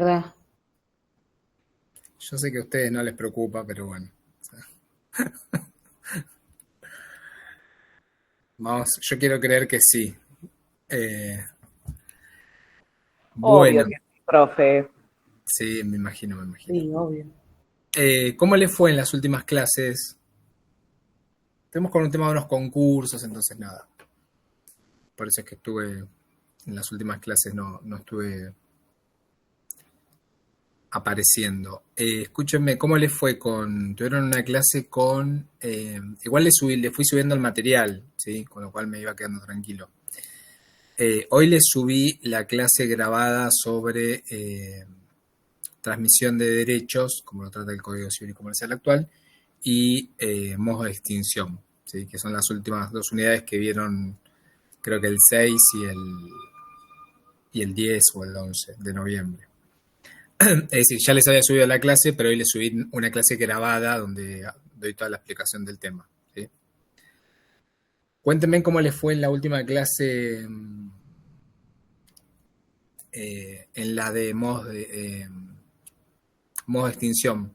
verdad. Yo sé que a ustedes no les preocupa, pero bueno. Vamos, yo quiero creer que sí. Eh, Obvio bueno, que sí, profe. sí, me imagino, me imagino. Sí, obvio. ¿Cómo le fue en las últimas clases? Tenemos con un tema de unos concursos, entonces nada. Por eso es que estuve en las últimas clases, no estuve apareciendo. Escúchenme, ¿cómo le fue tuvieron una clase con, igual le fui subiendo el material, ¿sí? Con lo cual me iba quedando tranquilo. Hoy le subí la clase grabada sobre transmisión de derechos, como lo trata el Código Civil y Comercial actual, y modos de extinción, ¿sí? Que son las últimas dos unidades que vieron, creo que el 6 y el 10 o el 11 de noviembre. Es decir, ya les había subido la clase, pero hoy les subí una clase grabada donde doy toda la explicación del tema, ¿sí? Cuéntenme cómo les fue en la última clase, en la de modos de extinción.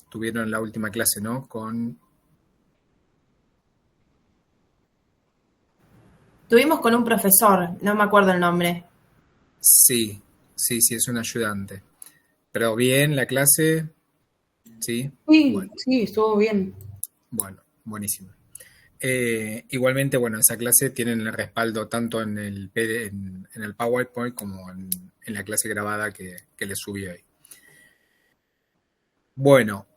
Tuvieron la última clase, ¿no? Tuvimos con un profesor, no me acuerdo el nombre. Sí, sí, es un ayudante. Pero bien, la clase, sí. Sí, Bueno, sí, estuvo bien. bueno, buenísimo. Igualmente, bueno, esa clase tienen el respaldo tanto en el, en el PowerPoint como en la clase grabada que les subí hoy. Bueno,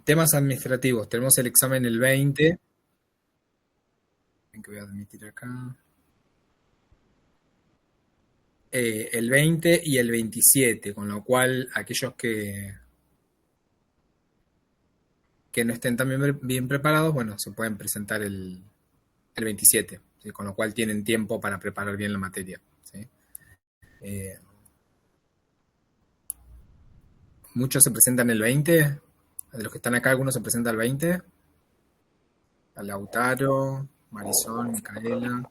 temas administrativos. Tenemos el examen el 20. Que voy a admitir acá. El 20 y el 27, con lo cual aquellos que no estén tan bien preparados, bueno, se pueden presentar el 27, ¿sí? Con lo cual tienen tiempo para preparar bien la materia, ¿sí? Muchos se presentan el 20, de los que están acá, algunos se presentan el 20, a Lautaro, Marisol, Micaela.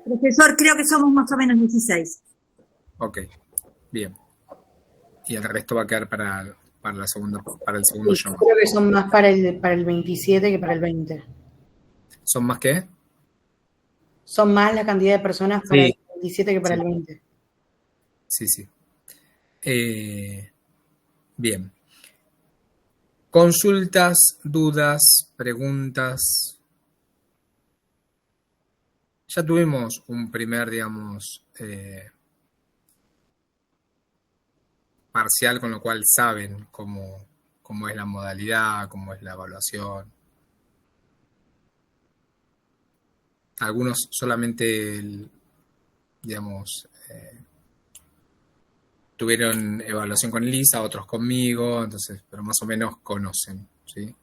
Profesor, creo que somos más o menos 16. Ok, bien. Y el resto va a quedar para el segundo Sí, llamado. creo que son más para el 27 que para el 20. ¿Son más que? Son más la cantidad de personas para el Sí, 27 que para sí, el 20. sí. Bien. Consultas, dudas, preguntas. Ya tuvimos un primer, digamos, parcial, con lo cual saben cómo es la modalidad, cómo es la evaluación. Algunos solamente, digamos, tuvieron evaluación con Elisa, otros conmigo, entonces, pero más o menos conocen, ¿sí?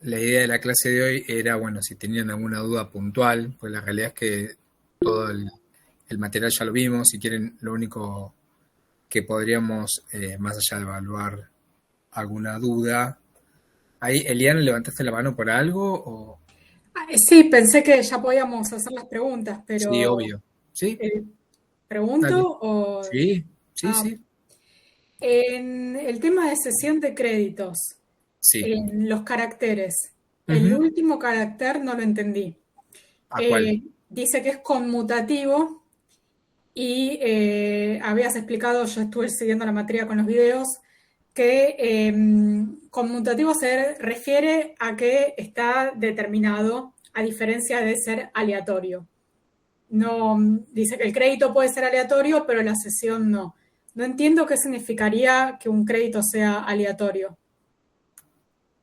La idea de la clase de hoy era, bueno, si tenían alguna duda puntual, pues la realidad es que todo el material ya lo vimos. Si quieren, lo único que podríamos, más allá de evaluar alguna duda. Ahí, Eliana, ¿levantaste la mano por algo? Sí, pensé que ya podíamos hacer las preguntas, Sí, pero obvio. ¿Sí? Dale. ¿pregunto o...? Ah, Sí. en el tema de cesión de créditos, Sí. en los caracteres, el Ujú. último carácter no lo entendí. ¿A cuál? Dice que es conmutativo y habías explicado, yo estuve siguiendo la materia con los videos, que conmutativo se refiere a que está determinado, a diferencia de ser aleatorio. No, dice que el crédito puede ser aleatorio, pero la cesión no. No entiendo qué significaría que un crédito sea aleatorio.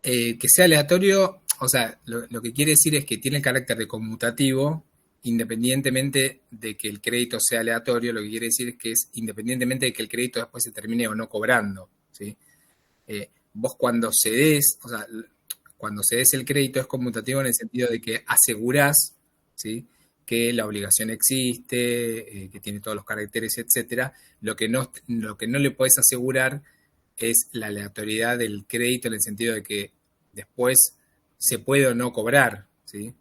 Que sea aleatorio, o sea, lo que quiere decir es que tiene el carácter de conmutativo, independientemente de que el crédito sea aleatorio. Lo que quiere decir es que es independientemente de que el crédito después se termine o no cobrando, ¿sí? Vos cuando cedés, o sea, cuando cedés el crédito es conmutativo en el sentido de que asegurás, ¿sí?, que la obligación existe, que tiene todos los caracteres, etcétera. Lo que no le podés asegurar es la aleatoriedad del crédito, en el sentido de que después se puede o no cobrar, ¿sí?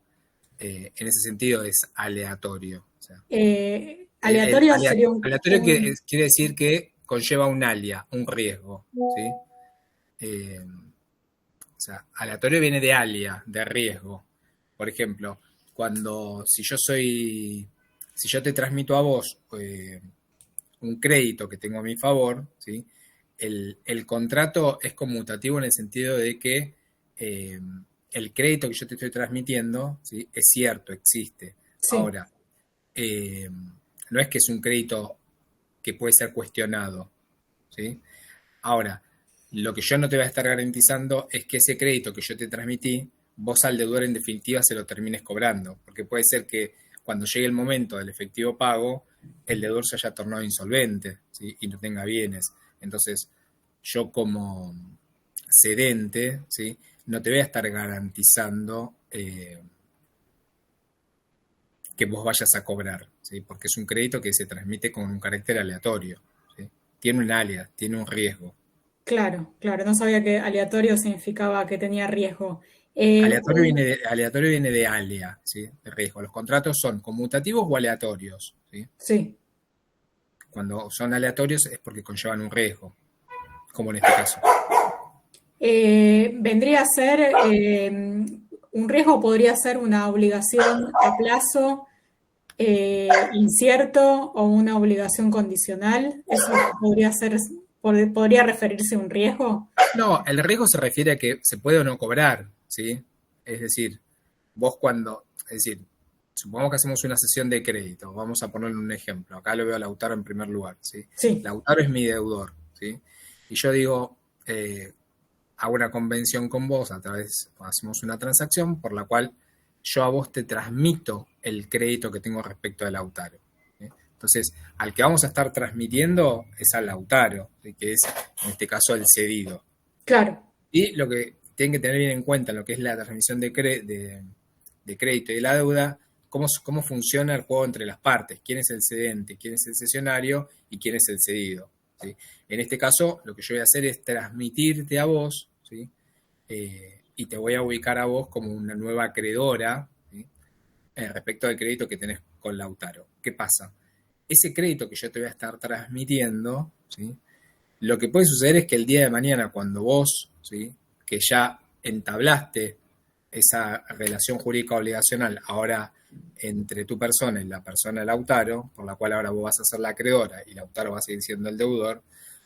En ese sentido es aleatorio, ¿sí? sea, Aleatorio sería aleatorio quiere decir que conlleva un alia, un riesgo, ¿sí? O sea, aleatorio viene de alia, de riesgo. Por ejemplo, si yo te transmito a vos un crédito que tengo a mi favor, ¿sí? El contrato es conmutativo en el sentido de que el crédito que yo te estoy transmitiendo, ¿sí? Es cierto, existe. Sí, Ahora, no es que es un crédito que puede ser cuestionado, ¿sí? Ahora, lo que yo no te voy a estar garantizando es que ese crédito que yo te transmití, vos al deudor en definitiva se lo termines cobrando, porque puede ser que cuando llegue el momento del efectivo pago, el deudor se haya tornado insolvente, ¿sí? Y no tenga bienes. Entonces, yo como cedente, ¿sí? No te voy a estar garantizando que vos vayas a cobrar, ¿sí? Porque es un crédito que se transmite con un carácter aleatorio, ¿sí? Tiene un alias, tiene un riesgo. claro, claro. No sabía que aleatorio significaba que tenía riesgo. Aleatorio viene de alia, ¿sí? De riesgo. Los contratos son conmutativos o aleatorios, ¿sí? Sí. Cuando son aleatorios es porque conllevan un riesgo, como en este caso. Vendría a ser, un riesgo podría ser una obligación a plazo incierto o una obligación condicional. ¿Eso podría referirse a un riesgo? No, el riesgo se refiere a que se puede o no cobrar, ¿sí? Es decir, supongamos que hacemos una sesión de crédito, vamos a ponerle un ejemplo, acá lo veo a Lautaro en primer lugar, ¿sí? Sí, Lautaro es mi deudor, ¿sí? Y yo digo, hago una convención con vos, hacemos una transacción por la cual yo a vos te transmito el crédito que tengo respecto de Lautaro, ¿sí? Entonces, al que vamos a estar transmitiendo es al Lautaro, ¿sí? Que es, en este caso, el cedido. claro, Y lo que tienen que tener bien en cuenta en lo que es la transmisión de crédito y de la deuda, cómo funciona el juego entre las partes, quién es el cedente, quién es el cesionario y quién es el cedido, ¿sí? En este caso, lo que yo voy a hacer es transmitirte a vos, ¿sí? Y te voy a ubicar a vos como una nueva acreedora, ¿sí? Respecto al crédito que tenés con Lautaro. ¿Qué pasa? Ese crédito que yo te voy a estar transmitiendo, ¿sí? Lo que puede suceder es que el día de mañana, cuando vos, ¿sí? Que ya entablaste esa relación jurídica obligacional ahora entre tu persona y la persona de Lautaro, por la cual ahora vos vas a ser la acreedora y Lautaro va a seguir siendo el deudor,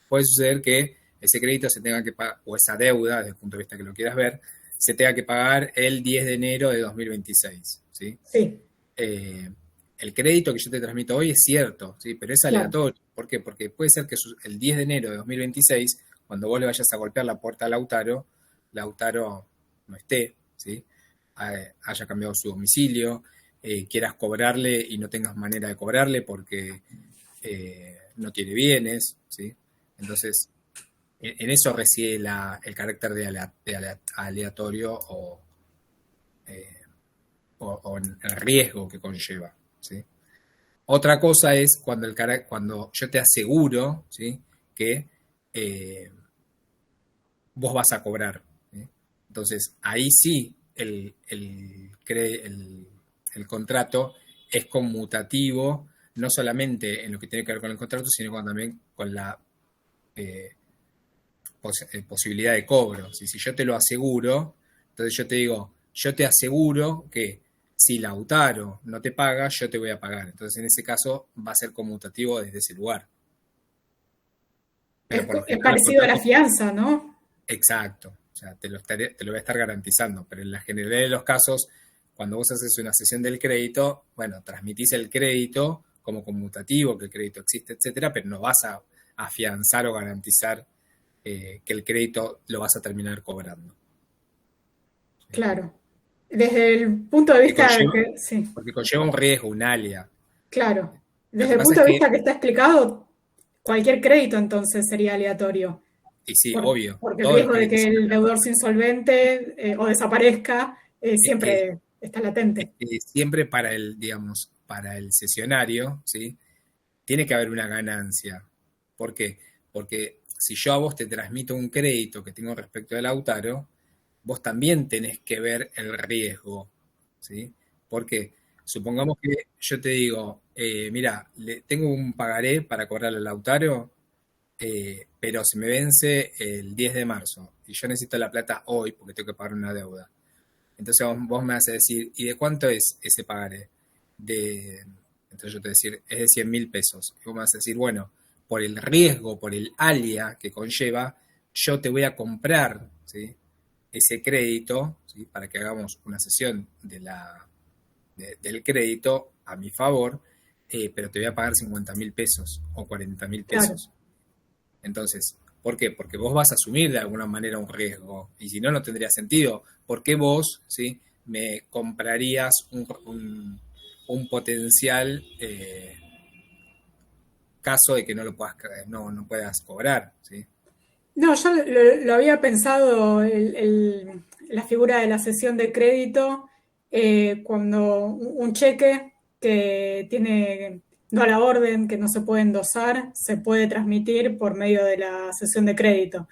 puede suceder que ese crédito se tenga que pagar, o esa deuda, desde el punto de vista que lo quieras ver, se tenga que pagar el 10 de enero de 2026, ¿sí? sí, El crédito que yo te transmito hoy es cierto, ¿sí? Pero es claro, aleatorio. ¿Por qué? Porque puede ser que el 10 de enero de 2026, cuando vos le vayas a golpear la puerta a Lautaro no esté, ¿sí? Haya cambiado su domicilio, quieras cobrarle y no tengas manera de cobrarle porque no tiene bienes, ¿sí? Entonces, en eso reside el carácter de aleatorio o el riesgo que conlleva, ¿sí? Otra cosa es cuando yo te aseguro, ¿sí? Que vos vas a cobrar, ¿sí? Entonces, ahí sí el contrato es conmutativo, no solamente en lo que tiene que ver con el contrato, sino también con la posibilidad de cobro. Si yo te lo aseguro, entonces yo te digo, yo te aseguro que si Lautaro no te paga, yo te voy a pagar. Entonces, en ese caso, va a ser conmutativo desde ese lugar. Pero por lo es general, los parecido a la contratos, fianza, ¿no? exacto. O sea, te lo voy a estar garantizando. Pero en la generalidad de los casos, cuando vos haces una sesión del crédito, bueno, transmitís el crédito como conmutativo, que el crédito existe, etcétera, pero no vas a afianzar o garantizar que el crédito lo vas a terminar cobrando. Claro. Desde el punto de vista de que, sí, Porque conlleva un riesgo, un alia. claro. Lo Desde que el pasa punto es de que, vista que está explicado, cualquier crédito entonces sería aleatorio, y sí, obvio, porque el todos los riesgo de créditos que son el deudor aleatorios. se insolvente o desaparezca Es que siempre está latente. siempre para el cesionario, ¿sí? Tiene que haber una ganancia. ¿Por qué? Porque si yo a vos te transmito un crédito que tengo respecto de Lautaro, vos también tenés que ver el riesgo, ¿sí? ¿Por qué? Supongamos que yo te digo, mira, tengo un pagaré para cobrarle al Lautaro, pero se me vence el 10 de marzo y yo necesito la plata hoy porque tengo que pagar una deuda. Entonces vos me vas a decir, ¿y de cuánto es ese pagaré? Entonces yo te voy a decir, es de 100.000 pesos. Y vos me vas a decir, bueno, por el riesgo, por el alia que conlleva, yo te voy a comprar, ¿sí?, ese crédito, ¿sí?, para que hagamos una sesión del crédito a mi favor, pero te voy a pagar 50.000 pesos o 40.000 Claro. pesos. Entonces, ¿por qué? Porque vos vas a asumir de alguna manera un riesgo, y si no, no tendría sentido. ¿Por qué vos, ¿sí?, me comprarías un potencial caso de que no lo puedas, no puedas cobrar, ¿sí? No, yo lo había pensado la figura de la cesión de crédito cuando un cheque que tiene no a la orden, que no se puede endosar, se puede transmitir por medio de la cesión de crédito.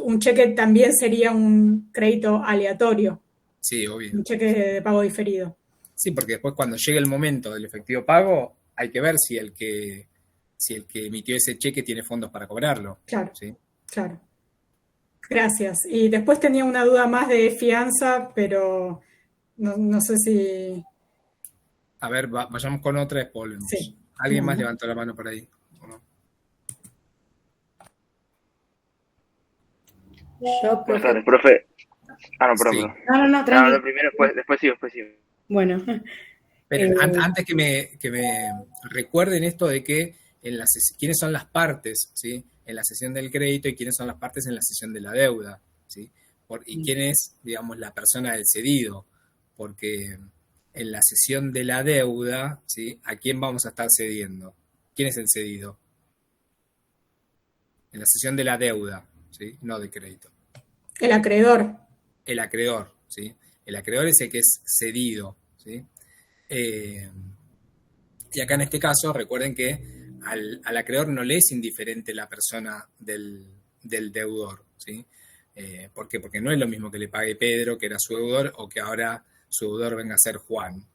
Un cheque también sería un crédito aleatorio, Sí, obvio. un cheque de pago diferido. Sí, porque después cuando llegue el momento del efectivo pago, hay que ver si el que emitió ese cheque tiene fondos para cobrarlo, Claro, ¿sí? claro. Gracias. Y después tenía una duda más de fianza, pero no sé si... A ver, vayamos con otra, después volvemos. Sí. ¿Alguien más Bueno. levantó la mano por ahí? ¿O no? Yo, Buenas profe. tardes, profe. Ah, no, perdón, Sí. perdón. No, No, tranquilo. no, primero, después sí. Bueno, Esperen, eh, antes que me recuerden esto de que quiénes son las partes, ¿sí?, en la cesión del crédito y quiénes son las partes en la cesión de la deuda, ¿sí? Y quién es, digamos, la persona del cedido, porque en la cesión de la deuda, ¿sí?, ¿a quién vamos a estar cediendo? ¿Quién es el cedido? En la cesión de la deuda, ¿sí?, no de crédito. El acreedor. El acreedor, ¿sí? El acreedor es el que es cedido, ¿sí? Y acá en este caso, recuerden que al acreedor no le es indiferente la persona del deudor, ¿sí? ¿Por qué? Porque no es lo mismo que le pague Pedro, que era su deudor, o que ahora su deudor venga a ser Juan.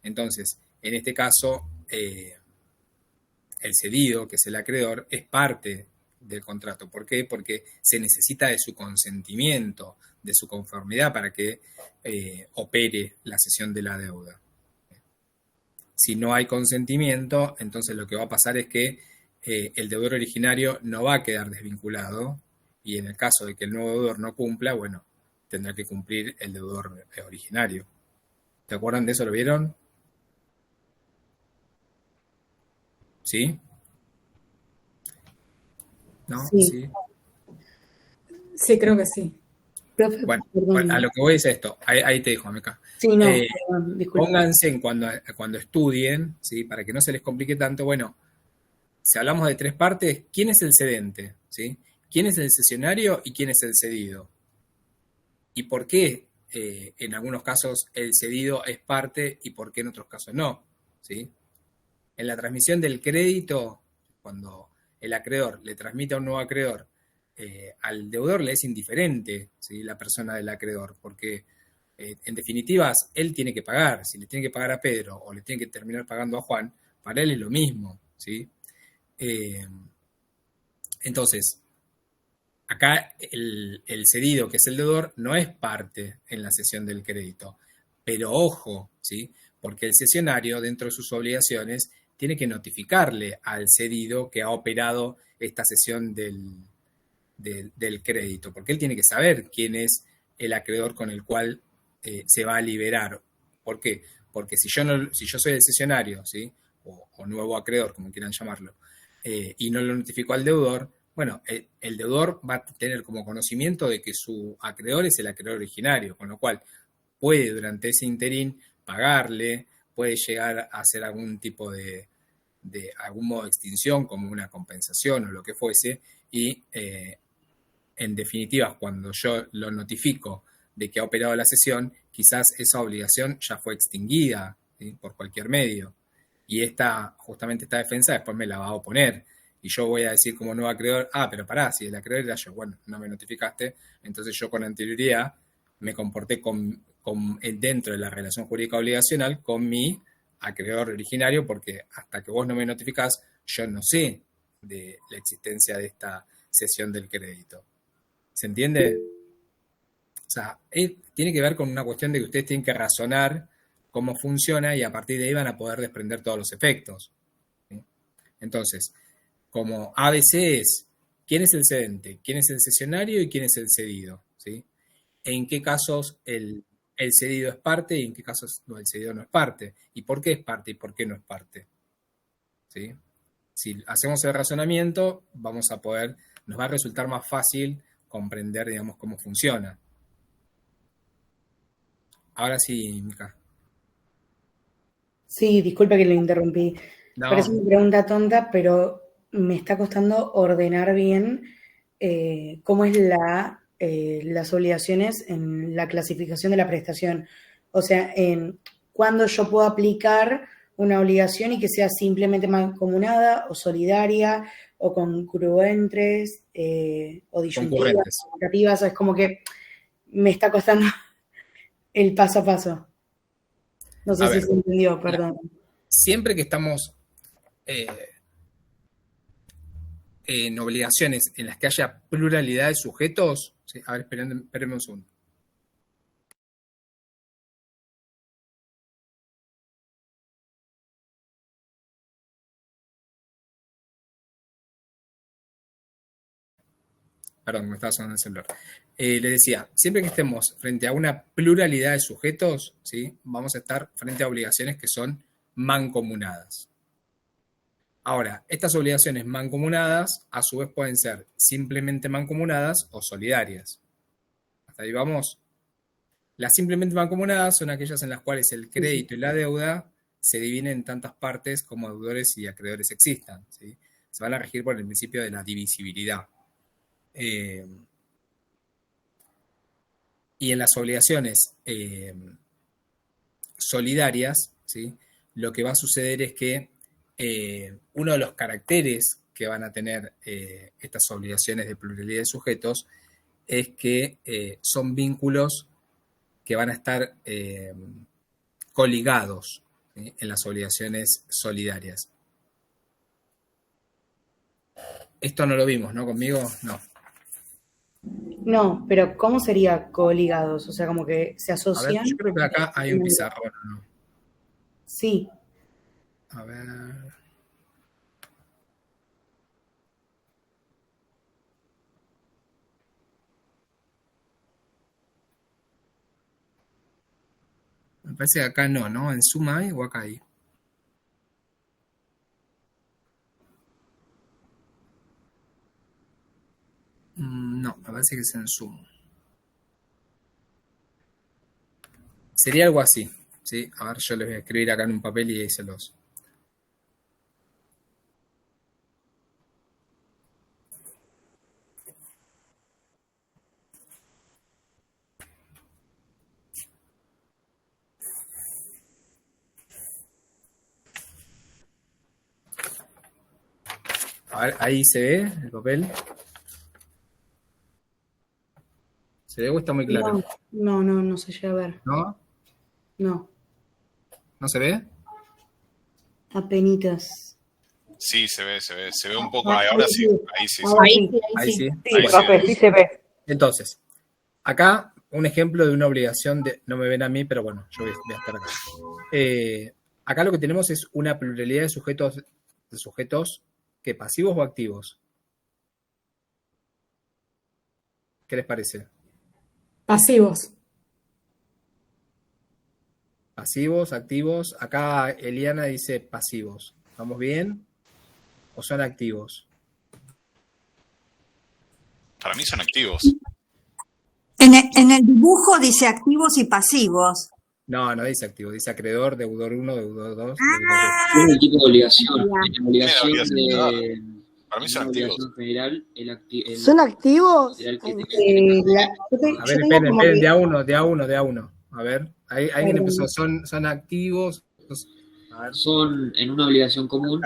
Entonces, en este caso, el cedido, que es el acreedor, es parte del contrato. ¿Por qué? Porque se necesita de su consentimiento, de su conformidad para que opere la cesión de la deuda. Si no hay consentimiento, entonces lo que va a pasar es que el deudor originario no va a quedar desvinculado, y en el caso de que el nuevo deudor no cumpla, bueno, tendrá que cumplir el deudor originario. ¿Se acuerdan de eso? ¿Lo vieron? ¿Sí? ¿No? Sí. ¿Sí? Sí, creo que sí. profe, Bueno, perdón. a lo que voy es esto. Ahí te dejo, Meca. Sí, no, perdón, disculpa. Pónganse en cuando estudien, ¿sí?, para que no se les complique tanto. Bueno, si hablamos de tres partes, ¿quién es el cedente? ¿Sí? ¿Quién es el cesionario y quién es el cedido? ¿Y por qué en algunos casos el cedido es parte y por qué en otros casos no? ¿Sí? En la transmisión del crédito, cuando el acreedor le transmite a un nuevo acreedor, al deudor le es indiferente, ¿sí?, la persona del acreedor, porque en definitiva él tiene que pagar. Si le tiene que pagar a Pedro o le tiene que terminar pagando a Juan, para él es lo mismo, ¿sí? Entonces, acá el cedido, que es el deudor, no es parte en la cesión del crédito. Pero ojo, ¿sí?, porque el cesionario, dentro de sus obligaciones, tiene que notificarle al cedido que ha operado esta cesión del crédito, porque él tiene que saber quién es el acreedor con el cual se va a liberar. ¿Por qué? Porque si yo soy el cesionario, ¿sí?, o nuevo acreedor, como quieran llamarlo, y no lo notifico al deudor, bueno, el deudor va a tener como conocimiento de que su acreedor es el acreedor originario, con lo cual puede durante ese interín pagarle, puede llegar a hacer algún tipo de algún modo de extinción, como una compensación o lo que fuese, y en definitiva, cuando yo lo notifico de que ha operado la cesión, quizás esa obligación ya fue extinguida, ¿sí?, por cualquier medio. Y justamente esta defensa después me la va a oponer. Y yo voy a decir como nuevo acreedor, pero pará, si el acreedor era yo, bueno, no me notificaste, entonces yo con anterioridad me comporté con dentro de la relación jurídica obligacional con mi acreedor originario, porque hasta que vos no me notificás, yo no sé de la existencia de esta cesión del crédito. ¿Se entiende? O sea, tiene que ver con una cuestión de que ustedes tienen que razonar cómo funciona y a partir de ahí van a poder desprender todos los efectos. ¿Sí? Entonces, como ABC es quién es el cedente, quién es el cesionario y quién es el cedido. ¿Sí? En qué casos el cedido es parte y en qué casos el cedido no es parte. ¿Y por qué es parte y por qué no es parte? ¿Sí? Si hacemos el razonamiento, nos va a resultar más fácil comprender, digamos, cómo funciona. Ahora sí, Mica. Sí, disculpe que lo interrumpí. No. Parece una pregunta tonta, pero me está costando ordenar bien cómo es las obligaciones en la clasificación de la prestación. O sea, en cuándo yo puedo aplicar una obligación y que sea simplemente mancomunada o solidaria o congruentes o disyuntivas, comunicativas. Es como que me está costando el paso a paso. No sé si se entendió, perdón. Siempre que estamos en obligaciones en las que haya pluralidad de sujetos, ¿sí? A ver, espérenme un segundo. Perdón, me estaba sonando el celular. Les decía, siempre que estemos frente a una pluralidad de sujetos, ¿sí? Vamos a estar frente a obligaciones que son mancomunadas. Ahora, estas obligaciones mancomunadas, a su vez, pueden ser simplemente mancomunadas o solidarias. ¿Hasta ahí vamos? Las simplemente mancomunadas son aquellas en las cuales el crédito y la deuda se dividen en tantas partes como deudores y acreedores existan, ¿sí? Se van a regir por el principio de la divisibilidad. Y en las obligaciones solidarias, ¿sí? Lo que va a suceder es que uno de los caracteres que van a tener estas obligaciones de pluralidad de sujetos es que son vínculos que van a estar coligados, ¿sí? En las obligaciones solidarias. Esto no lo vimos, ¿no? ¿Conmigo? No. No, pero ¿cómo sería coligados? O sea, como que se asocian. A ver, yo creo que acá hay un pizarrón, ¿no? Sí. A ver. Me parece que acá no, ¿no? ¿En suma hay o acá hay? No, me parece que es en suma. Sería algo así, ¿sí? A ver, yo les voy a escribir acá en un papel y ahí se los... A ver, ahí se ve el papel. ¿Se ve o está muy claro? No se llega a ver. ¿No? No, ¿No se ve? apenitas. Sí, se ve un poco. Ahora sí, ahí sí. Ahí sí. Sí, profe, sí se ve. Entonces, acá un ejemplo de una obligación de... No me ven a mí, pero bueno, yo voy a estar acá. Acá lo que tenemos es una pluralidad de sujetos ¿qué? ¿Pasivos o activos? ¿Qué les parece? Pasivos. Pasivos, activos. Acá Eliana dice pasivos. ¿Vamos bien? ¿O son activos? Para mí son activos. En el dibujo dice activos y pasivos. No dice activo. Dice acreedor, deudor 1, deudor 2. Es un tipo de obligación. En obligación de... Para mí son activos. General, ¿Son activos? A ver, esperen, de a uno. A ver, alguien empezó. ¿Son activos? A ver. Son en una obligación común,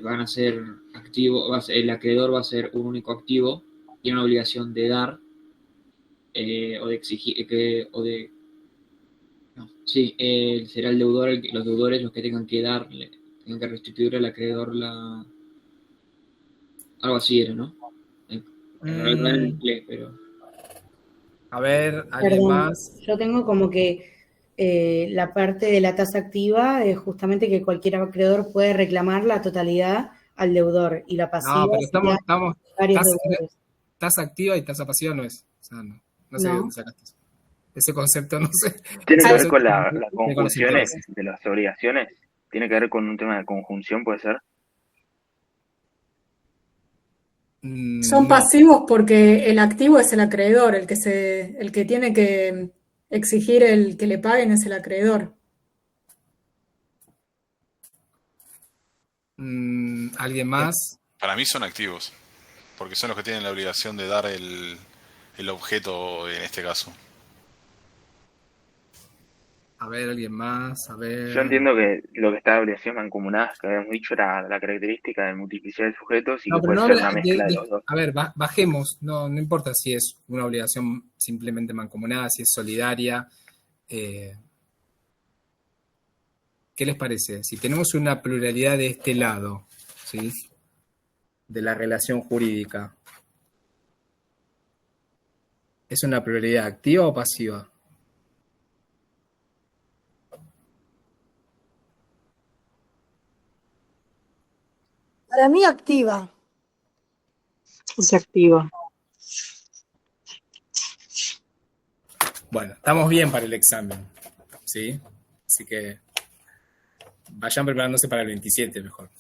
van a ser activos, el acreedor va a ser un único activo, y una obligación de dar o de exigir, Sí, será el deudor, los deudores los que tengan que restituir al acreedor algo así era, ¿no? Pero... A ver, ¿alguien Perdón, más? yo tengo como que la parte de la tasa activa es justamente que cualquier acreedor puede reclamar la totalidad al deudor y la pasiva No, pero sería varios deudores. tasa activa y tasa pasiva no es. O sea, no sé de dónde sacaste eso. Ese concepto no sé. Tiene Ese que ver con concepto las tiene conjunciones conocimientos. de las obligaciones. Tiene que ver con un tema de conjunción, puede ser. Son No, pasivos porque el activo es el acreedor, el que tiene que exigir el que le paguen es el acreedor. ¿alguien más? Para mí son activos, porque son los que tienen la obligación de dar el objeto en este caso. A ver, ¿alguien más? A ver. Yo entiendo que lo que está de obligaciones mancomunadas, que habíamos dicho, era la característica de multiplicidad de sujetos y No, que pero puede no ser habla una mezcla de los dos. a ver, bajemos. No importa si es una obligación simplemente mancomunada, si es solidaria. ¿Qué les parece? Si tenemos una pluralidad de este lado, ¿sí? De la relación jurídica, ¿es una pluralidad activa o pasiva? Para mí activa. Se activa. Bueno, estamos bien para el examen, ¿sí? Así que vayan preparándose para el 27 mejor.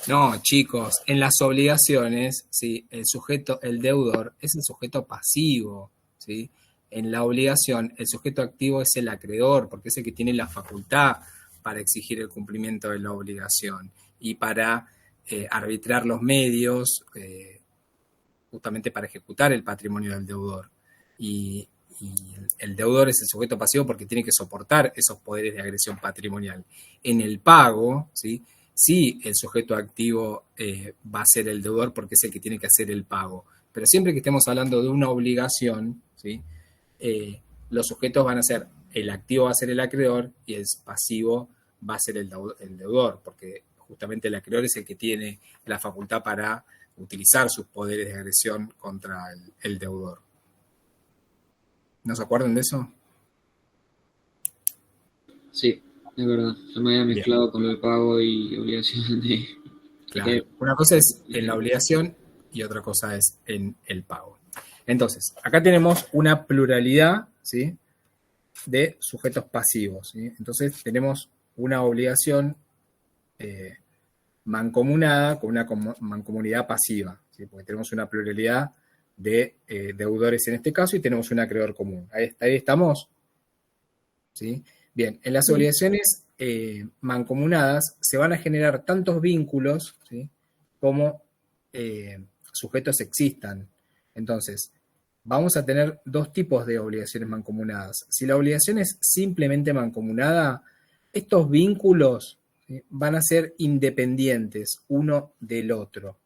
No, chicos, en las obligaciones, ¿sí? El deudor es el sujeto pasivo, ¿sí? En la obligación, el sujeto activo es el acreedor, porque es el que tiene la facultad para exigir el cumplimiento de la obligación y para arbitrar los medios justamente para ejecutar el patrimonio del deudor. Y el deudor es el sujeto pasivo porque tiene que soportar esos poderes de agresión patrimonial. En el pago, ¿sí? Sí, el sujeto activo va a ser el deudor porque es el que tiene que hacer el pago. Pero siempre que estemos hablando de una obligación, ¿sí? Los sujetos van a ser, el activo va a ser el acreedor y el pasivo va a ser el deudor, porque justamente el acreedor es el que tiene la facultad para utilizar sus poderes de agresión contra el deudor. ¿No se acuerdan de eso? Sí, es verdad. Yo me había mezclado con lo de pago y obligación de... Claro. Una cosa es en la obligación y otra cosa es en el pago. Entonces, acá tenemos una pluralidad, ¿sí? De sujetos pasivos, ¿sí? Entonces tenemos una obligación mancomunada con una mancomunidad pasiva, ¿sí? Porque tenemos una pluralidad de deudores en este caso y tenemos un acreedor común. Ahí estamos, ¿sí? Bien, en las obligaciones mancomunadas se van a generar tantos vínculos, ¿sí? Como sujetos existan. Entonces, vamos a tener dos tipos de obligaciones mancomunadas. Si la obligación es simplemente mancomunada, estos vínculos, ¿sí? Van a ser independientes uno del otro.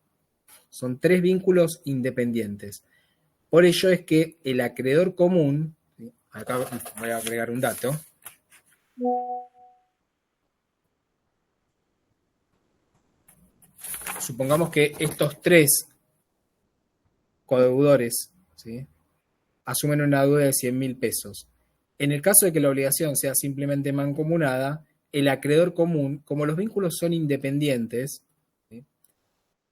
Son tres vínculos independientes. Por ello es que el acreedor común, ¿sí? Acá voy a agregar un dato. Supongamos que estos tres codeudores, ¿sí? Asumen una deuda de 100.000 pesos. En el caso de que la obligación sea simplemente mancomunada, el acreedor común, como los vínculos son independientes, ¿sí?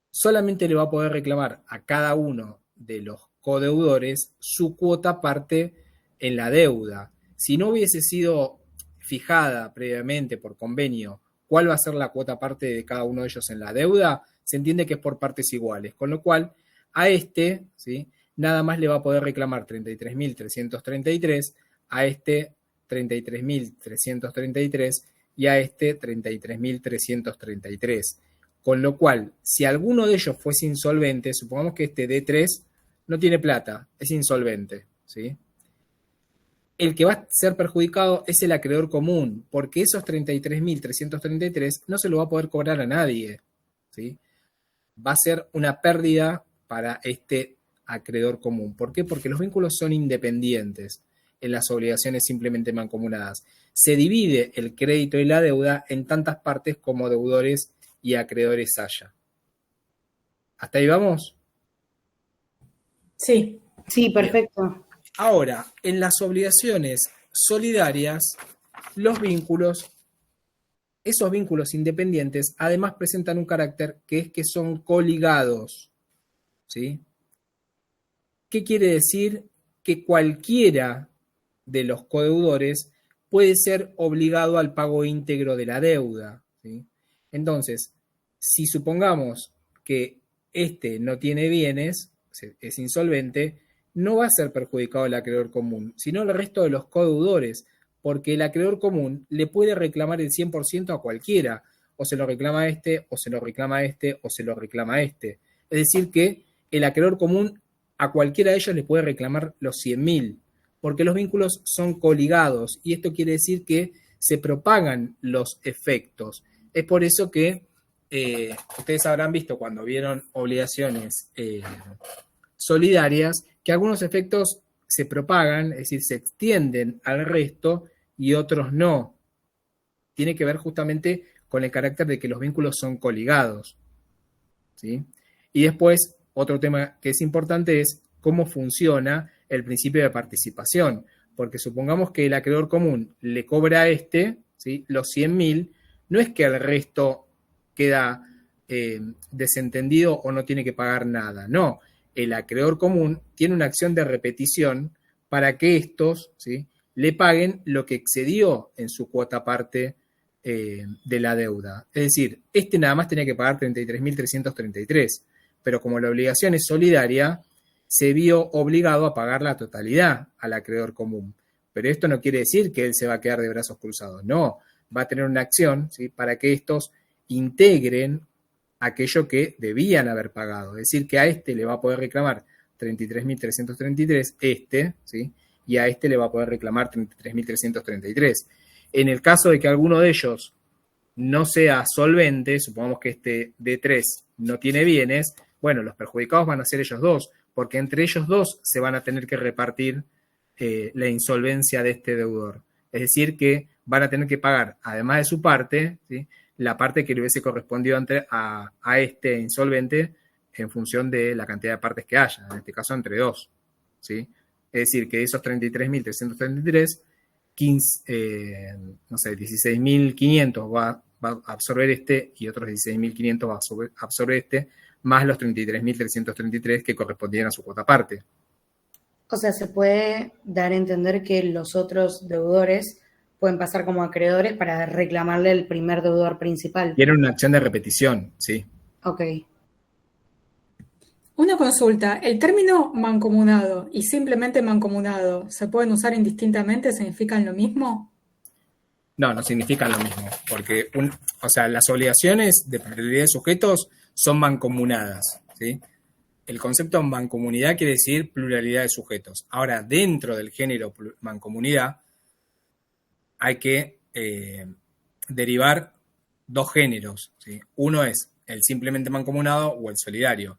Solamente le va a poder reclamar a cada uno de los codeudores su cuota parte en la deuda. Si no hubiese sido fijada previamente por convenio cuál va a ser la cuota parte de cada uno de ellos en la deuda, se entiende que es por partes iguales, con lo cual a este, ¿sí? Nada más le va a poder reclamar 33.333, a este 33.333 y a este 33.333. Con lo cual, si alguno de ellos fuese insolvente, supongamos que este D3 no tiene plata, es insolvente, ¿sí? El que va a ser perjudicado es el acreedor común, porque esos 33.333 no se lo va a poder cobrar a nadie, ¿sí? Va a ser una pérdida para este acreedor común. ¿Por qué? Porque los vínculos son independientes. en las obligaciones simplemente mancomunadas. Se divide el crédito y la deuda en tantas partes como deudores y acreedores haya. ¿Hasta ahí vamos? Sí. Sí, perfecto. Ahora, en las obligaciones solidarias, los vínculos, esos vínculos independientes, además presentan un carácter que es que son coligados, ¿sí? ¿Qué quiere decir? Que cualquiera de los codeudores puede ser obligado al pago íntegro de la deuda, ¿sí? Entonces, si supongamos que este no tiene bienes, es insolvente, no va a ser perjudicado el acreedor común, sino el resto de los codeudores, porque el acreedor común le puede reclamar el 100% a cualquiera, o se lo reclama a este, o se lo reclama a este, o se lo reclama a este. Es decir, que el acreedor común a cualquiera de ellos le puede reclamar los 100.000, porque los vínculos son coligados, y esto quiere decir que se propagan los efectos. Es por eso que ustedes habrán visto cuando vieron obligaciones solidarias, que algunos efectos se propagan, es decir, se extienden al resto y otros no. Tiene que ver justamente con el carácter de que los vínculos son coligados, ¿sí? Y después, otro tema que es importante es cómo funciona el principio de participación, porque supongamos que el acreedor común le cobra a este, ¿sí?, los 100.000, no es que el resto queda desentendido o no tiene que pagar nada, no. El acreedor común tiene una acción de repetición para que estos, ¿sí?, le paguen lo que excedió en su cuota parte de la deuda. Es decir, este nada más tenía que pagar 33.333, pero como la obligación es solidaria, se vio obligado a pagar la totalidad al acreedor común. Pero esto no quiere decir que él se va a quedar de brazos cruzados, no, va a tener una acción, ¿sí?, para que estos integren aquello que debían haber pagado. Es decir, que a este le va a poder reclamar 33.333, ¿sí?, y a este le va a poder reclamar 33.333. En el caso de que alguno de ellos no sea solvente, supongamos que este D3 no tiene bienes, bueno, los perjudicados van a ser ellos dos, porque entre ellos dos se van a tener que repartir la insolvencia de este deudor. Es decir, que van a tener que pagar, además de su parte, ¿sí?, la parte que le hubiese correspondido a este insolvente en función de la cantidad de partes que haya, en este caso entre dos, ¿sí? Es decir, que de esos 33.333, 16.500 va a absorber este y otros 16.500 va a absorber este, más los 33.333 que correspondían a su cuota parte. O sea, se puede dar a entender que los otros deudores pueden pasar como acreedores para reclamarle al primer deudor principal. Tiene una acción de repetición, sí. Ok. Una consulta, ¿el término mancomunado y simplemente mancomunado se pueden usar indistintamente? ¿Significan lo mismo? No, no significan lo mismo, porque las obligaciones de pluralidad de sujetos son mancomunadas, ¿sí? El concepto mancomunidad quiere decir pluralidad de sujetos. Ahora, dentro del género mancomunidad, hay que derivar dos géneros, ¿sí? Uno es el simplemente mancomunado o el solidario.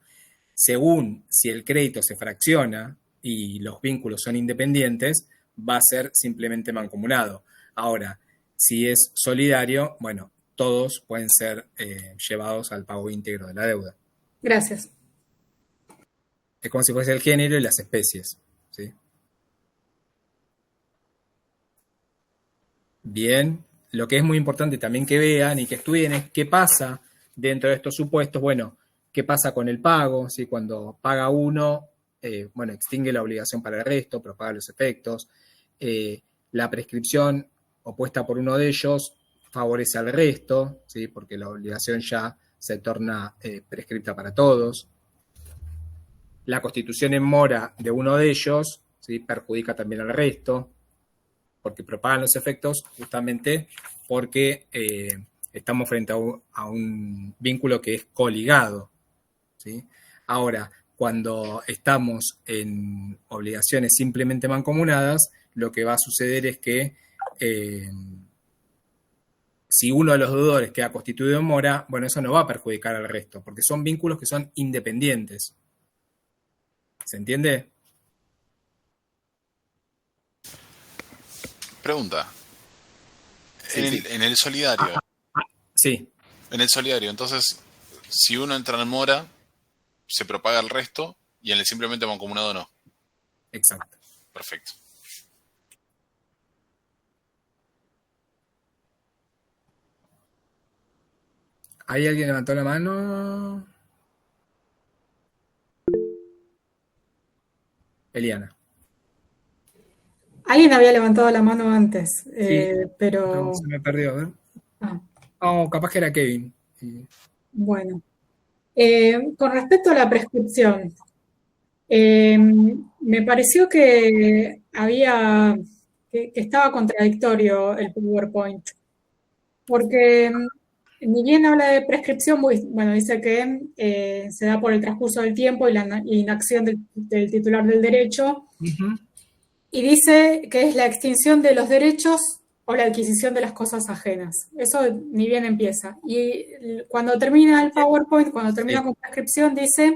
Según si el crédito se fracciona y los vínculos son independientes, va a ser simplemente mancomunado. Ahora, si es solidario, bueno, todos pueden ser llevados al pago íntegro de la deuda. Gracias. Es como si fuese el género y las especies, ¿sí? Bien, lo que es muy importante también que vean y que estudien es qué pasa dentro de estos supuestos. Bueno, qué pasa con el pago, ¿sí? Cuando paga uno, extingue la obligación para el resto, propaga los efectos. La prescripción opuesta por uno de ellos favorece al resto, ¿sí?, porque la obligación ya se torna prescripta para todos. La constitución en mora de uno de ellos, ¿sí?, perjudica también al resto, porque propagan los efectos justamente porque estamos frente a un vínculo que es coligado, ¿sí? Ahora, cuando estamos en obligaciones simplemente mancomunadas, lo que va a suceder es que si uno de los deudores queda constituido en mora, bueno, eso no va a perjudicar al resto, porque son vínculos que son independientes. ¿Se entiende? Pregunta. Sí, sí. En el solidario. Sí, En el solidario, entonces, si uno entra en mora, se propaga el resto y en el simplemente mancomunado no. exacto. Perfecto. ¿Hay alguien levantó la mano? Eliana. Alguien había levantado la mano antes, Sí, pero se me perdió, a ver. ah, Oh, capaz que era Kevin. Sí. bueno. Con respecto a la prescripción, me pareció que que estaba contradictorio el PowerPoint, porque ni bien habla de prescripción, bueno, dice que se da por el transcurso del tiempo y la inacción del titular del derecho, Ujú. y dice que es la extinción de los derechos o la adquisición de las cosas ajenas. Eso ni bien empieza. Y cuando termina el PowerPoint, cuando termina Sí. con prescripción, dice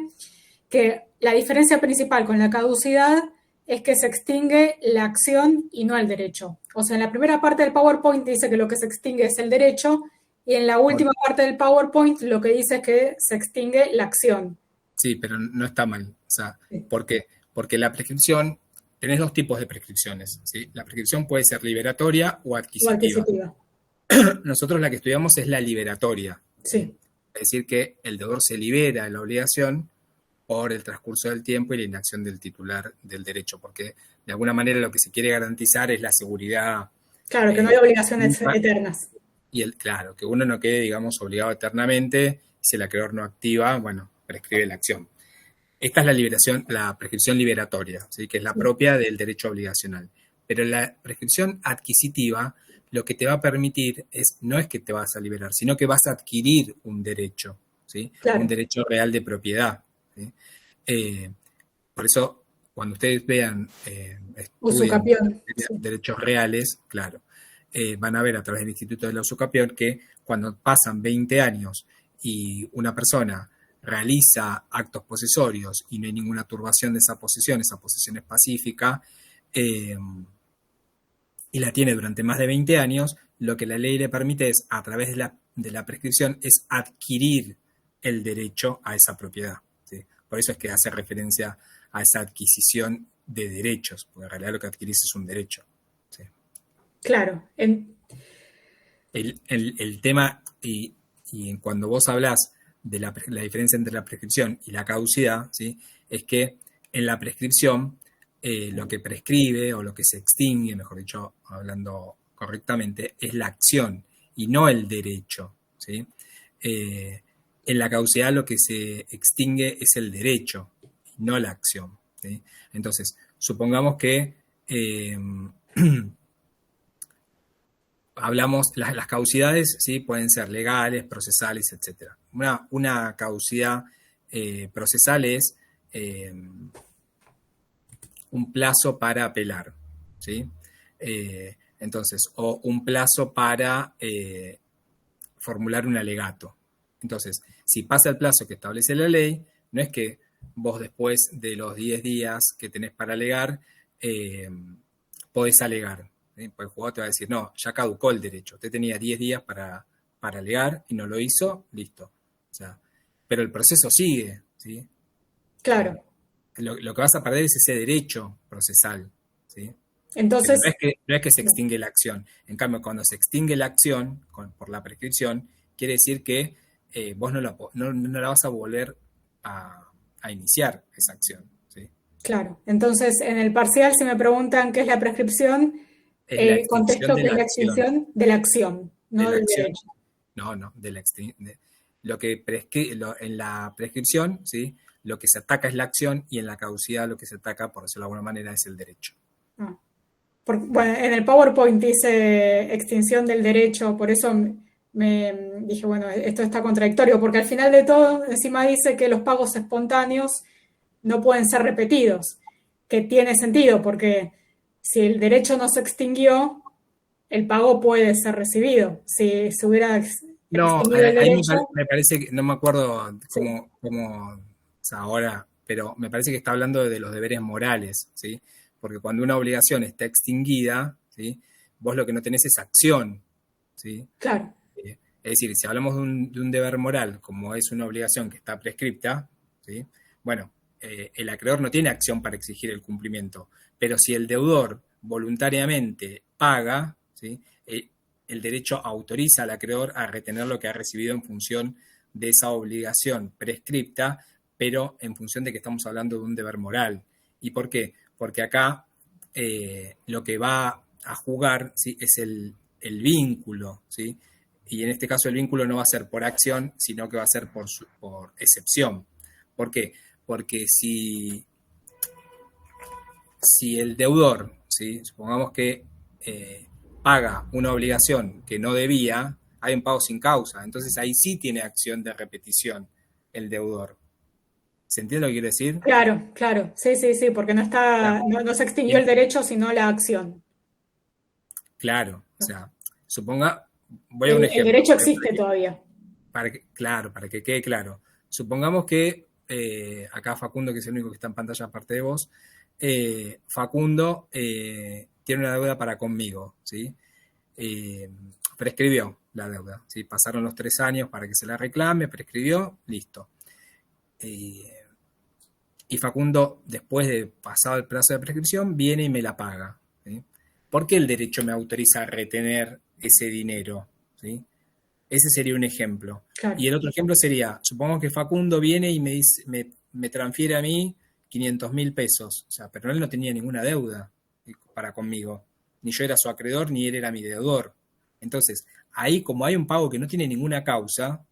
que la diferencia principal con la caducidad es que se extingue la acción y no el derecho. O sea, en la primera parte del PowerPoint dice que lo que se extingue es el derecho y en la última parte del PowerPoint lo que dice es que se extingue la acción. Sí, pero no está mal. O sea, Sí. ¿por qué? Porque la prescripción, tenés dos tipos de prescripciones, ¿sí? La prescripción puede ser liberatoria o O adquisitiva. adquisitiva. Nosotros la que estudiamos es la liberatoria. Sí, Es decir, que el deudor se libera de la obligación por el transcurso del tiempo y la inacción del titular del derecho, porque de alguna manera lo que se quiere garantizar es la seguridad claro, que no hay obligaciones mutua eternas. y claro, que uno no quede, digamos, obligado eternamente, si el acreedor no activa, bueno, prescribe la acción. Esta es la liberación, la prescripción liberatoria, ¿sí? Que es la propia del derecho obligacional. Pero la prescripción adquisitiva lo que te va a permitir no es que te vas a liberar, sino que vas a adquirir un derecho, ¿sí? Claro. Un derecho real de propiedad, ¿sí? Por eso, cuando ustedes vean, estudian Usucapión. Sí. derechos reales, claro, van a ver a través del Instituto de la Usucapión que cuando pasan 20 años y una persona realiza actos posesorios y no hay ninguna turbación de esa posesión es pacífica, y la tiene durante más de 20 años, lo que la ley le permite es, a través de la prescripción, es adquirir el derecho a esa propiedad, ¿sí? Por eso es que hace referencia a esa adquisición de derechos, porque en realidad lo que adquirís es un derecho, ¿sí? Claro. El tema, y cuando vos hablás de la diferencia entre la prescripción y la caducidad, ¿sí? Es que en la prescripción lo que prescribe o lo que se extingue, mejor dicho, hablando correctamente, es la acción y no el derecho, ¿sí? En la caducidad lo que se extingue es el derecho, no la acción, ¿sí? Entonces, supongamos que hablamos, las caducidades, ¿sí? Pueden ser legales, procesales, etc. Una caducidad procesal es un plazo para apelar, ¿sí? Entonces, o un plazo para formular un alegato. Entonces, si pasa el plazo que establece la ley, no es que vos después de los 10 días que tenés para alegar, podés alegar. ¿Sí? Pues el jugador te va a decir, no, ya caducó el derecho. Usted tenía 10 días para alegar y no lo hizo, listo. O sea, pero el proceso sigue, ¿sí? Claro. Lo que vas a perder es ese derecho procesal, ¿sí? Entonces, no es que se extingue la acción. En cambio, cuando se extingue la acción por la prescripción, quiere decir que vos no la vas a volver a iniciar esa acción, ¿sí? claro. Entonces, en el parcial, si me preguntan qué es la prescripción, Es la contesto extinción de que es la la acción. extinción de la acción, no De la del acción. derecho. No, de la extinción. Lo que en la prescripción, ¿sí? Lo que se ataca es la acción y en la caducidad lo que se ataca, por decirlo de alguna manera, es el derecho. Ah. Bueno, en el PowerPoint dice extinción del derecho, por eso me dije, bueno, esto está contradictorio, porque al final de todo, encima dice que los pagos espontáneos no pueden ser repetidos, que tiene sentido, porque si el derecho no se extinguió, el pago puede ser recibido. Si se hubiera No, extinguido el ahí derecho, me parece que, no me acuerdo sí, cómo o sea, ahora, pero me parece que está hablando de los deberes morales, ¿sí? Porque cuando una obligación está extinguida, ¿sí? vos lo que no tenés es acción, ¿sí? Claro. Es decir, si hablamos de un deber moral, como es una obligación que está prescripta, ¿sí? Bueno, el acreedor no tiene acción para exigir el cumplimiento, pero si el deudor voluntariamente paga, ¿sí? El derecho autoriza al acreedor a retener lo que ha recibido en función de esa obligación prescripta, pero en función de que estamos hablando de un deber moral. ¿Y por qué? Porque acá lo que va a jugar, ¿sí? Es el vínculo, ¿sí? Y en este caso el vínculo no va a ser por acción, sino que va a ser por excepción. ¿Por qué? Porque si el deudor, ¿sí? Supongamos que paga una obligación que no debía, hay un pago sin causa, entonces ahí sí tiene acción de repetición el deudor. ¿Se entiende lo que quiero decir? Claro, claro. Sí, sí, sí, porque no está, Claro. no se extinguió el derecho, sino la acción. Claro, o sea, suponga, voy a un El ejemplo. derecho existe todavía. Claro, para que quede claro. Supongamos que, acá Facundo, que es el único que está en pantalla aparte de vos, Facundo tiene una deuda para conmigo, ¿sí? Prescribió la deuda, ¿sí? Pasaron los 3 años para que se la reclame, prescribió, listo. Y Facundo, después de pasado el plazo de prescripción, viene y me la paga, ¿sí? ¿Por qué el derecho me autoriza a retener ese dinero? ¿Sí? Ese sería un ejemplo. Claro. Y el otro ejemplo sería, supongamos que Facundo viene y me transfiere a mí 500.000 pesos, o sea, pero él no tenía ninguna deuda para conmigo, ni yo era su acreedor, ni él era mi deudor. Entonces, ahí como hay un pago que no tiene ninguna causa,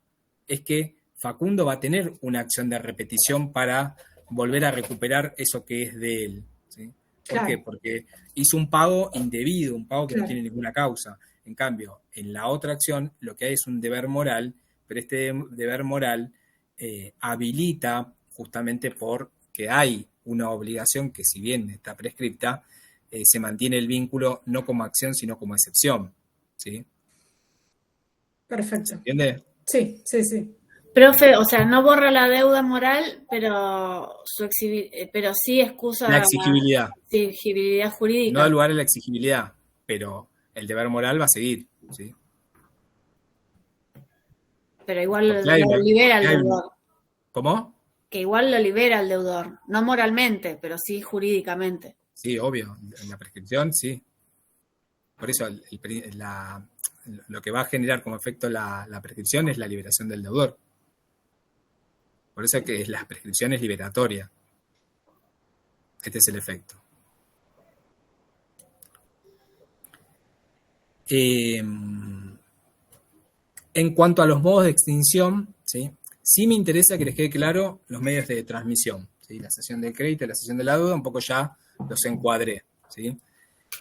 es que Facundo va a tener una acción de repetición para volver a recuperar eso que es de él, ¿sí? ¿Por Claro. qué? Porque hizo un pago indebido, un pago que Claro. no tiene ninguna causa. En cambio, en la otra acción, lo que hay es un deber moral, pero este deber moral habilita justamente porque hay una obligación que, si bien está prescripta, se mantiene el vínculo no como acción, sino como excepción, ¿sí? ¿Se Perfecto. entiende? Sí, sí, sí. Profe, o sea, no borra la deuda moral, pero pero sí excusa La exigibilidad. la exigibilidad jurídica. No da lugar a la exigibilidad, pero el deber moral va a seguir, ¿sí? Pero igual Porque lo libera al hay un- deudor. ¿Cómo? Que igual lo libera al deudor. No moralmente, pero sí jurídicamente. Sí, obvio, en la prescripción sí. Por eso lo que va a generar como efecto la prescripción es la liberación del deudor. Por eso es que la prescripción es liberatoria. Este es el efecto. En cuanto a los modos de extinción, ¿sí? Sí me interesa que les quede claro los medios de transmisión, ¿sí? La cesión del crédito y la cesión de la deuda, un poco ya los encuadré, ¿sí?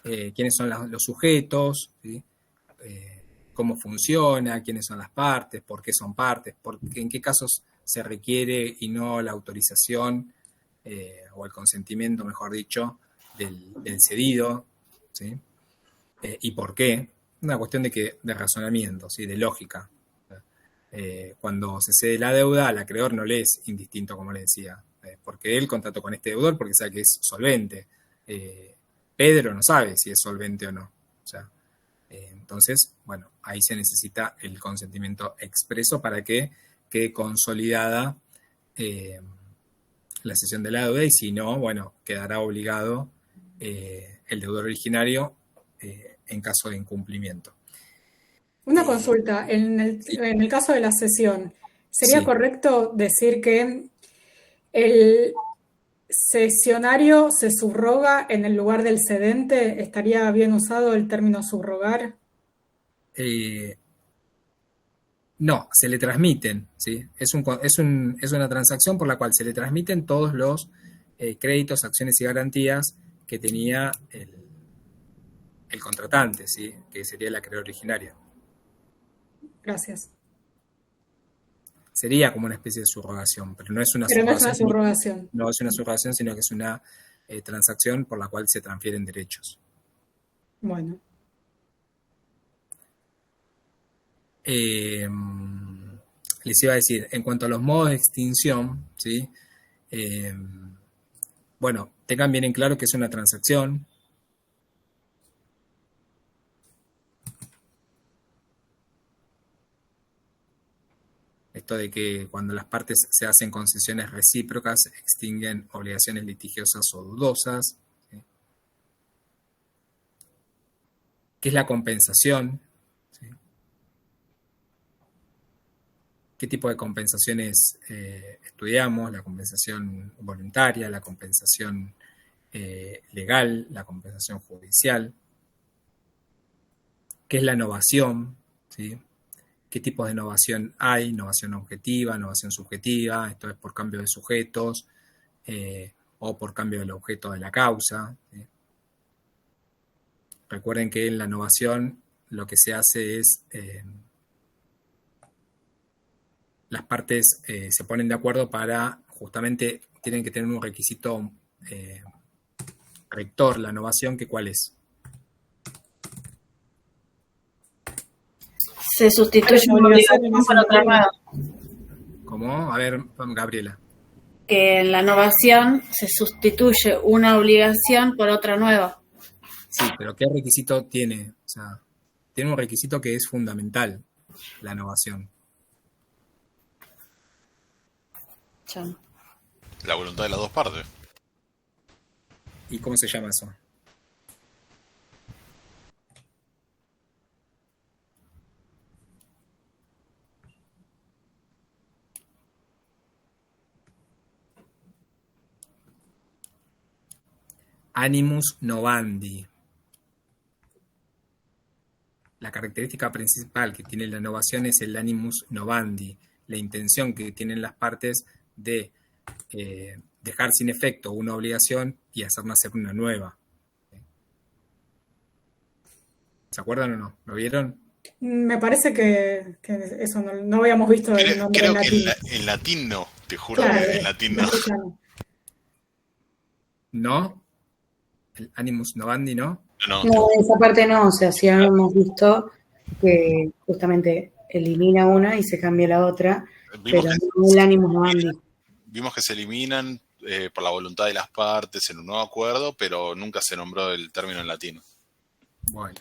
Quiénes son los sujetos, ¿sí? Cómo funciona, quiénes son las partes, por qué son partes, en qué casos se requiere y no la autorización o el consentimiento, mejor dicho, del cedido, ¿sí? Y por qué. Una cuestión de razonamiento, ¿sí? De lógica. Cuando se cede la deuda, al acreedor no le es indistinto, como le decía, porque él contrató con este deudor porque sabe que es solvente. Pedro no sabe si es solvente o no. O sea, entonces, bueno, ahí se necesita el consentimiento expreso para que quede consolidada la cesión de la deuda, y si no, bueno, quedará obligado el deudor originario en caso de incumplimiento. Una consulta, en el caso de la cesión, ¿sería Sí. correcto decir que el cesionario se subroga en el lugar del cedente? ¿Estaría bien usado el término subrogar? No, se le transmiten, ¿sí? Es una transacción por la cual se le transmiten todos los créditos, acciones y garantías que tenía el contratante, ¿sí? Que sería el acreedor originario. Gracias. Sería como una especie de subrogación, pero no es una Pero no es subrogación. una subrogación. No es una subrogación, sino que es una transacción por la cual se transfieren derechos. Bueno, Les iba a decir, en cuanto a los modos de extinción, ¿sí? Bueno, tengan bien en claro que es una transacción. esto de que cuando las partes se hacen concesiones recíprocas, extinguen obligaciones litigiosas o dudosas. ¿Sí? ¿Qué es la compensación? ¿Sí? ¿Qué tipo de compensaciones estudiamos? La compensación voluntaria, la compensación legal, la compensación judicial. ¿Qué es la novación? ¿Sí? ¿Qué tipos de novación hay? Novación objetiva, novación subjetiva, esto es por cambio de sujetos o por cambio del objeto de la causa. ¿Sí? Recuerden que en la novación lo que se hace es las partes se ponen de acuerdo para, justamente, tienen que tener un requisito rector, la novación, que ¿cuál es? Se sustituye una obligación por otra nueva. ¿Cómo? A ver, Gabriela. Que en la novación se sustituye una obligación por otra nueva. Sí, pero ¿qué requisito tiene? O sea, tiene un requisito que es fundamental, la novación. Chao. La voluntad de las dos partes. ¿Y cómo se llama eso? Animus novandi. La característica principal que tiene la novación es el animus novandi, la intención que tienen las partes de dejar sin efecto una obligación y hacer nacer una nueva. ¿Se acuerdan o no? ¿Lo vieron? Me parece que eso no habíamos visto el nombre en Creo que latín. en latín no, te juro Claro, que en latín no. ¿No? ¿El animus novandi no? No, No, esa parte no, o sea, sí habíamos visto que justamente elimina una y se cambia la otra, vimos pero que, no el ánimo novandi. vimos que se eliminan por la voluntad de las partes en un nuevo acuerdo, pero nunca se nombró el término en latín. Bueno.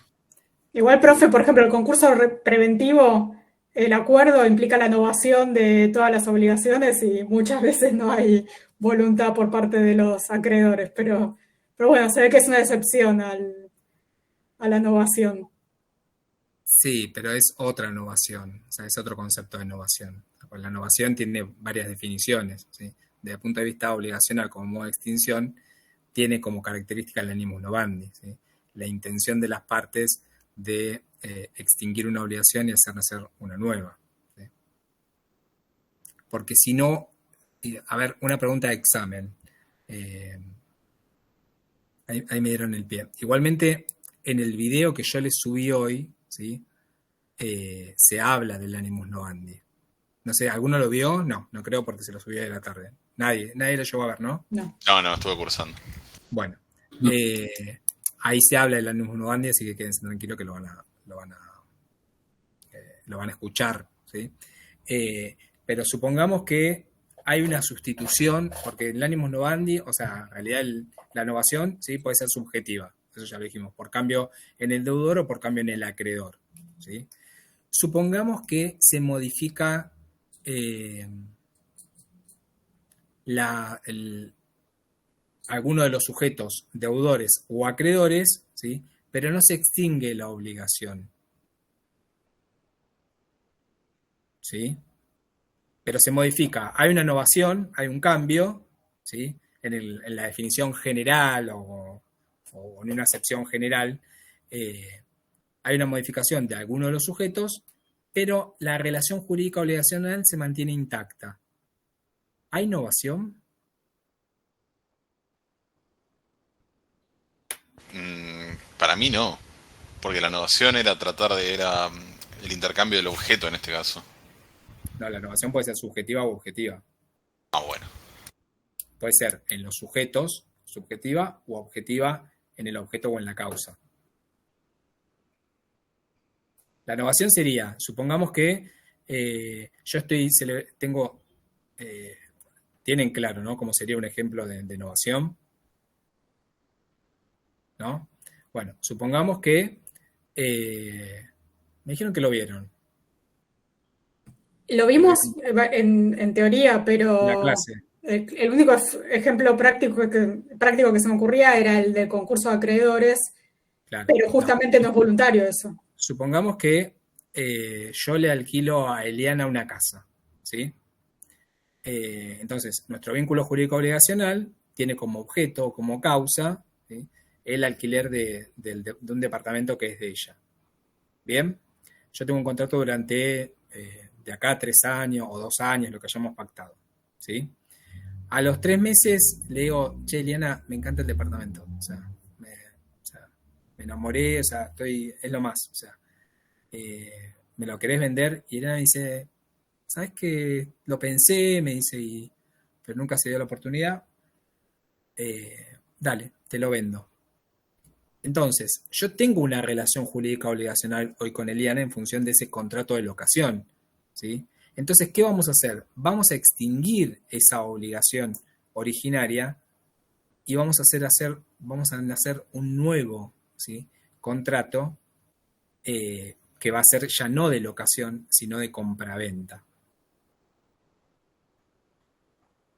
Igual, profe, por ejemplo, el concurso preventivo, el acuerdo implica la novación de todas las obligaciones y muchas veces no hay voluntad por parte de los acreedores, pero bueno, se ve que es una excepción a la novación. Sí, pero es otra novación, o sea, es otro concepto de novación. La novación tiene varias definiciones, ¿sí? Desde el punto de vista obligacional como modo de extinción, tiene como característica el animus novandi, ¿sí? La intención de las partes de extinguir una obligación y hacer nacer una nueva, ¿sí? Porque si no, a ver, una pregunta de examen. Ahí me dieron el pie. Igualmente, en el video que yo les subí hoy, ¿sí? Se habla del animus novandi. No sé, ¿alguno lo vio? No creo porque se lo subí de la tarde. Nadie lo llegó a ver, ¿no? No, estuve cursando. Bueno, ahí se habla del animus novandi, así que quédense tranquilos que lo van a escuchar, ¿sí? Pero supongamos que hay una sustitución, porque el animus novandi, o sea, en realidad la novación, ¿sí? Puede ser subjetiva, eso ya lo dijimos, por cambio en el deudor o por cambio en el acreedor, ¿sí? Supongamos que se modifica alguno de los sujetos deudores o acreedores, ¿sí? Pero no se extingue la obligación, ¿sí? Pero se modifica. Hay una novación, hay un cambio, ¿sí? En la definición general o en una acepción general, hay una modificación de alguno de los sujetos, pero la relación jurídica obligacional se mantiene intacta. ¿Hay novación? Para mí no, porque la novación era el intercambio del objeto en este caso. No, la novación puede ser subjetiva o objetiva. Bueno. Puede ser en los sujetos, subjetiva o objetiva en el objeto o en la causa. La novación sería, supongamos que tienen claro, ¿no? Cómo sería un ejemplo de novación, ¿no? Bueno, supongamos que me dijeron que lo vieron. Lo vimos en teoría, la pero clase. el único ejemplo práctico que se me ocurría era el del concurso de acreedores, Claro, pero no. justamente no es voluntario eso. Supongamos que yo le alquilo a Eliana una casa, ¿sí? Entonces, nuestro vínculo jurídico obligacional tiene como objeto, como causa, ¿sí? El alquiler de un departamento que es de ella. ¿Bien? Yo tengo un contrato durante de acá 3 años o 2 años, lo que hayamos pactado, ¿sí? A los 3 meses le digo, che, Eliana, me encanta el departamento, o sea, me enamoré, o sea, es lo más, o sea, ¿me lo querés vender? Y Eliana dice, ¿sabes qué? Lo pensé, me dice, pero nunca se dio la oportunidad. Dale, te lo vendo. Entonces, yo tengo una relación jurídica obligacional hoy con Eliana en función de ese contrato de locación, ¿sí? Entonces, ¿qué vamos a hacer? Vamos a extinguir esa obligación originaria y vamos a hacer un nuevo, ¿sí? Contrato que va a ser ya no de locación, sino de compraventa.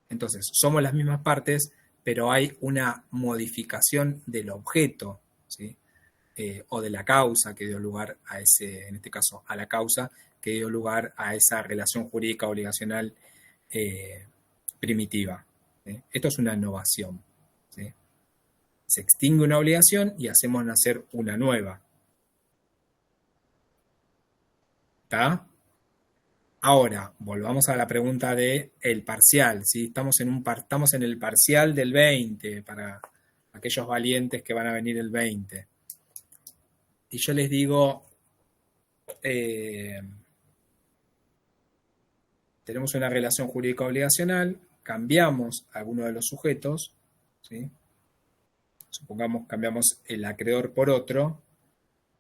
Entonces, somos las mismas partes, pero hay una modificación del objeto, ¿sí? O de la causa que dio lugar a en este caso, a la causa que dio lugar a esa relación jurídica obligacional primitiva, ¿sí? Esto es una innovación, ¿sí? Se extingue una obligación y hacemos nacer una nueva. ¿Está? Ahora, volvamos a la pregunta de el parcial, ¿sí? Estamos en el parcial del 20, para aquellos valientes que van a venir el 20. Y yo les digo, tenemos una relación jurídica obligacional, cambiamos alguno de los sujetos, ¿sí? Supongamos cambiamos el acreedor por otro,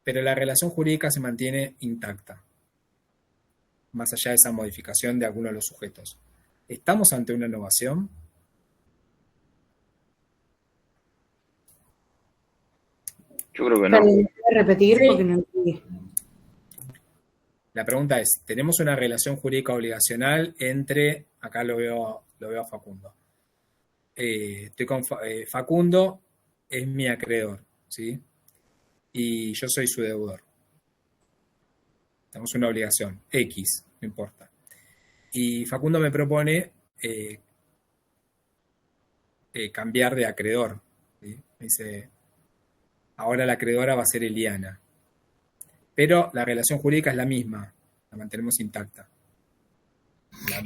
pero la relación jurídica se mantiene intacta, más allá de esa modificación de alguno de los sujetos. ¿Estamos ante una innovación? Yo creo que no. ¿Puedes repetir? Sí. Porque no entendí. La pregunta es, ¿tenemos una relación jurídica obligacional entre, acá lo veo a Facundo. Estoy con Facundo, es mi acreedor, ¿sí? Y yo soy su deudor. Tenemos una obligación, X, no importa. Y Facundo me propone cambiar de acreedor, ¿sí? Me dice, ahora la acreedora va a ser Eliana. Pero la relación jurídica es la misma, la mantenemos intacta.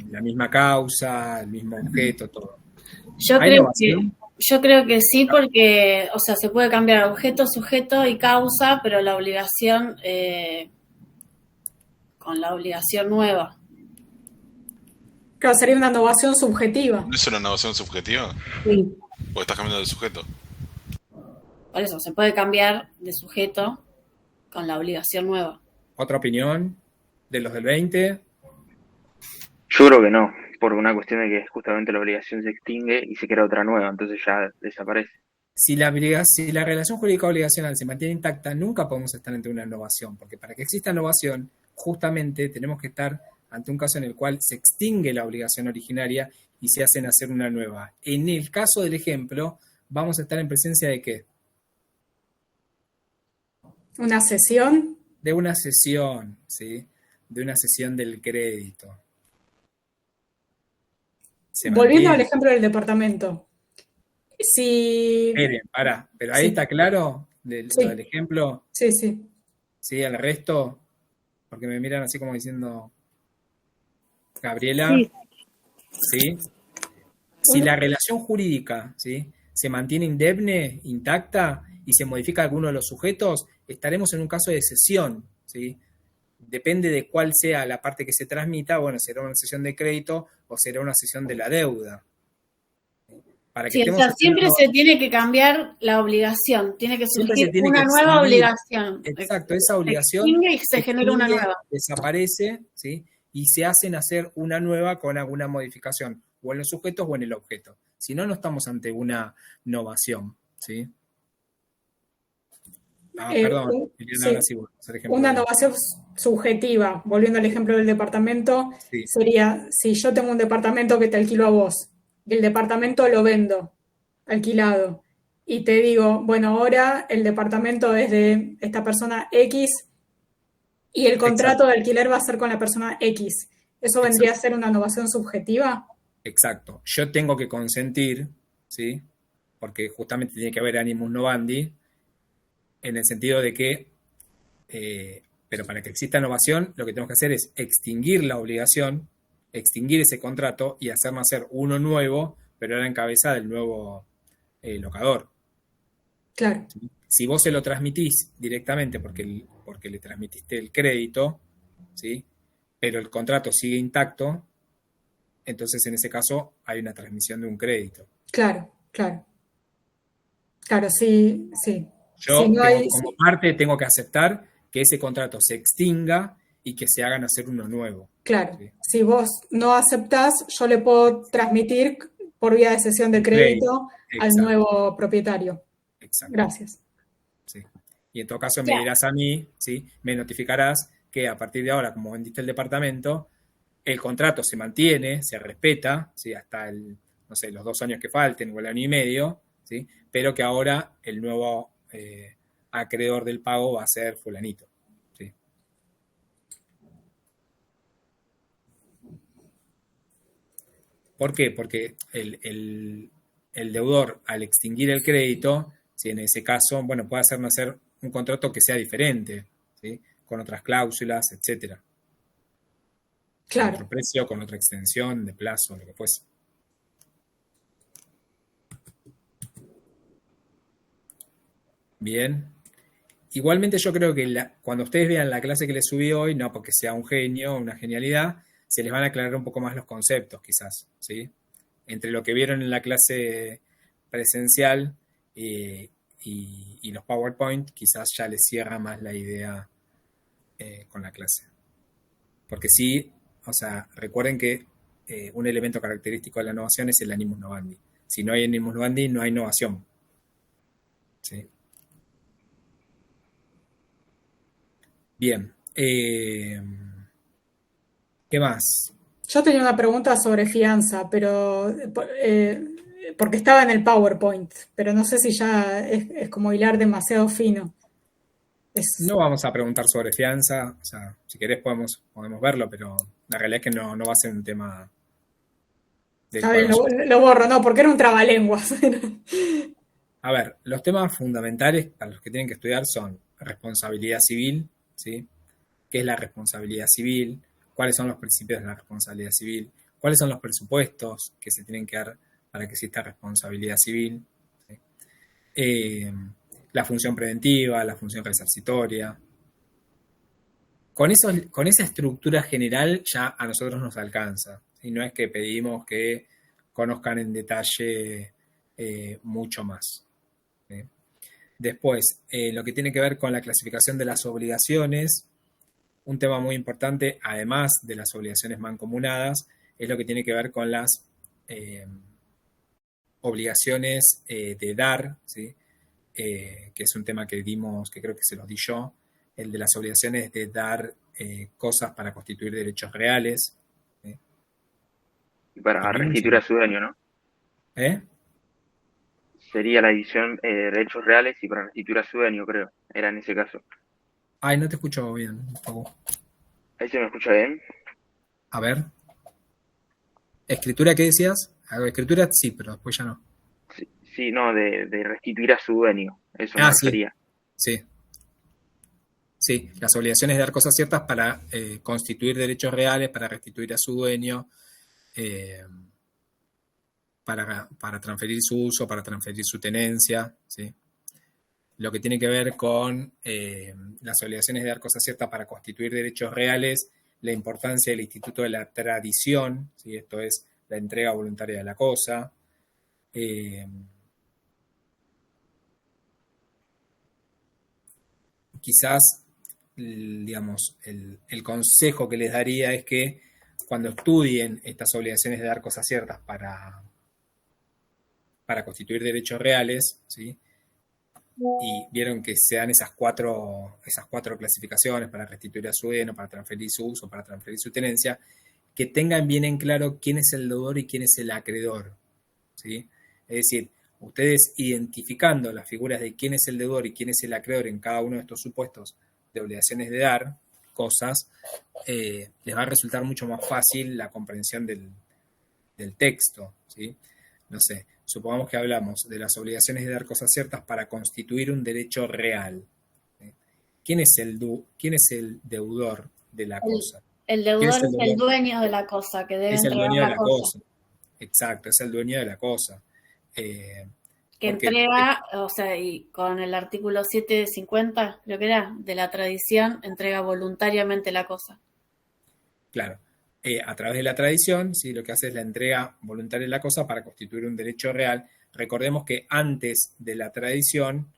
La misma causa, el mismo objeto, todo. Yo creo que sí, porque, o sea, se puede cambiar objeto, sujeto y causa, pero la obligación, con la obligación nueva. Claro, sería una innovación subjetiva. ¿No es una innovación subjetiva? Sí. Porque estás cambiando de sujeto. Por eso, se puede cambiar de sujeto con la obligación nueva. ¿Otra opinión de los del 20? Yo creo que no, por una cuestión de que justamente la obligación se extingue y se crea otra nueva, entonces ya desaparece. Si la relación jurídica obligacional se mantiene intacta, nunca podemos estar ante una innovación, porque para que exista innovación, justamente tenemos que estar ante un caso en el cual se extingue la obligación originaria y se hace nacer una nueva. En el caso del ejemplo, vamos a estar en presencia de ¿qué? Una cesión. De una cesión, ¿sí? De una cesión del crédito. Volviendo al ejemplo del departamento. Si... Esperen, pará, pero ahí está claro lo del ejemplo. Sí, sí. Sí, el resto, porque me miran así como diciendo, Gabriela, ¿sí? Si la relación jurídica, ¿sí?, se mantiene indemne, intacta, y se modifica alguno de los sujetos, estaremos en un caso de cesión, ¿sí? Depende de cuál sea la parte que se transmita, bueno, será una cesión de crédito o será una cesión de la deuda. Para que Sí, o sea, siempre se tiene que cambiar la obligación, tiene que surgir una nueva obligación. Exacto, esa obligación y se genera una nueva. Desaparece, ¿sí? Y se hace nacer una nueva con alguna modificación, o en los sujetos o en el objeto. Si no, no estamos ante una innovación, ¿sí? Perdón, Liliana, ahora sí, por ejemplo. Una novación subjetiva, volviendo al ejemplo del departamento, Sí. sería, si yo tengo un departamento que te alquilo a vos, y el departamento lo vendo, alquilado, y te digo, bueno, ahora el departamento es de esta persona X, y el contrato Exacto. de alquiler va a ser con la persona X. ¿Eso vendría a ser una novación subjetiva? Exacto. Yo tengo que consentir, ¿sí? Porque justamente tiene que haber animus novandi, en el sentido de que, pero para que exista innovación, lo que tenemos que hacer es extinguir la obligación, extinguir ese contrato y hacer nacer uno nuevo, pero ahora en cabeza del nuevo locador. Claro. Si vos se lo transmitís directamente porque le transmitiste el crédito, ¿sí? Pero el contrato sigue intacto, entonces en ese caso hay una transmisión de un crédito. Claro, claro. Claro, sí, sí. Yo Si no hay, como parte tengo que aceptar que ese contrato se extinga y que se hagan hacer uno nuevo. claro, ¿Sí? si vos no aceptás, yo le puedo transmitir por vía de cesión de crédito al Exacto. nuevo propietario. Exacto. Gracias. Sí. Y en todo caso me dirás a mí, ¿sí? Me notificarás que a partir de ahora, como vendiste el departamento, el contrato se mantiene, se respeta, ¿sí? Hasta no sé, los 2 años que falten o el año y medio, ¿sí? Pero que ahora el nuevo acreedor del pago va a ser fulanito. ¿Sí? ¿Por qué? Porque el deudor, al extinguir el crédito, ¿sí? En ese caso, bueno, puede hacer nacer un contrato que sea diferente, ¿sí? Con otras cláusulas, etcétera. Claro. Con otro precio, con otra extensión de plazo, lo que fuese. Bien. Igualmente yo creo que cuando ustedes vean la clase que les subí hoy, no porque sea un genio, una genialidad, se les van a aclarar un poco más los conceptos, quizás, ¿sí? Entre lo que vieron en la clase presencial y los PowerPoint, quizás ya les cierra más la idea con la clase. Porque sí, o sea, recuerden que un elemento característico de la innovación es el animus novandi. Si no hay animus novandi, no hay innovación. ¿Sí? Bien. ¿Qué más? Yo tenía una pregunta sobre fianza, pero porque estaba en el PowerPoint, pero no sé si ya es como hilar demasiado fino. No vamos a preguntar sobre fianza, o sea, si querés podemos verlo, pero la realidad es que no va a ser un tema del A cual ver, lo borro, no, porque era un trabalenguas. A ver, los temas fundamentales para los que tienen que estudiar son responsabilidad civil, ¿sí? ¿Qué es la responsabilidad civil? ¿Cuáles son los principios de la responsabilidad civil? ¿Cuáles son los presupuestos que se tienen que dar para que exista responsabilidad civil? ¿Sí? La función preventiva, la función resarcitoria. Con esa estructura general ya a nosotros nos alcanza. Y no es que pedimos que conozcan en detalle mucho más. ¿Sí? Después, lo que tiene que ver con la clasificación de las obligaciones, un tema muy importante, además de las obligaciones mancomunadas, es lo que tiene que ver con las obligaciones de dar, ¿sí? Que es un tema que dimos, que creo que se los di yo, el de las obligaciones de dar cosas para constituir derechos reales. ¿Sí? Y para restituir a su dueño, ¿no? Sería la edición de derechos reales y para restituir a su dueño, creo. Era en ese caso. Ay, no te escucho bien, por favor. ¿Ahí se me escucha bien? A ver. ¿Escritura qué decías? Escritura sí, pero después ya no. Sí, no, de restituir a su dueño. Eso me refería. Sí. Sí, las obligaciones de dar cosas ciertas para constituir derechos reales, para restituir a su dueño, para transferir su uso, para transferir su tenencia, ¿sí? Lo que tiene que ver con las obligaciones de dar cosas ciertas para constituir derechos reales, la importancia del instituto de la tradición, ¿sí? Esto es la entrega voluntaria de la cosa. Quizás, digamos, el consejo que les daría es que cuando estudien estas obligaciones de dar cosas ciertas para constituir derechos reales, ¿sí? y vieron que se dan esas cuatro clasificaciones para restituir a su dueño, para transferir su uso, para transferir su tenencia, que tengan bien en claro quién es el deudor y quién es el acreedor, ¿sí? Es decir, ustedes identificando las figuras de quién es el deudor y quién es el acreedor en cada uno de estos supuestos de obligaciones de dar cosas, les va a resultar mucho más fácil la comprensión del texto, ¿sí? No sé, supongamos que hablamos de las obligaciones de dar cosas ciertas para constituir un derecho real, ¿sí? ¿Quién es el deudor de la cosa? El deudor es el dueño de la cosa, que debe Es el entregar dueño de la la cosa. cosa. Exacto, es el dueño de la cosa. Que Porque, entrega, o sea, y con el artículo 750, creo que era, de la tradición, entrega voluntariamente la cosa. claro, a través de la tradición, ¿sí? Lo que hace es la entrega voluntaria de la cosa para constituir un derecho real. Recordemos que antes de la tradición,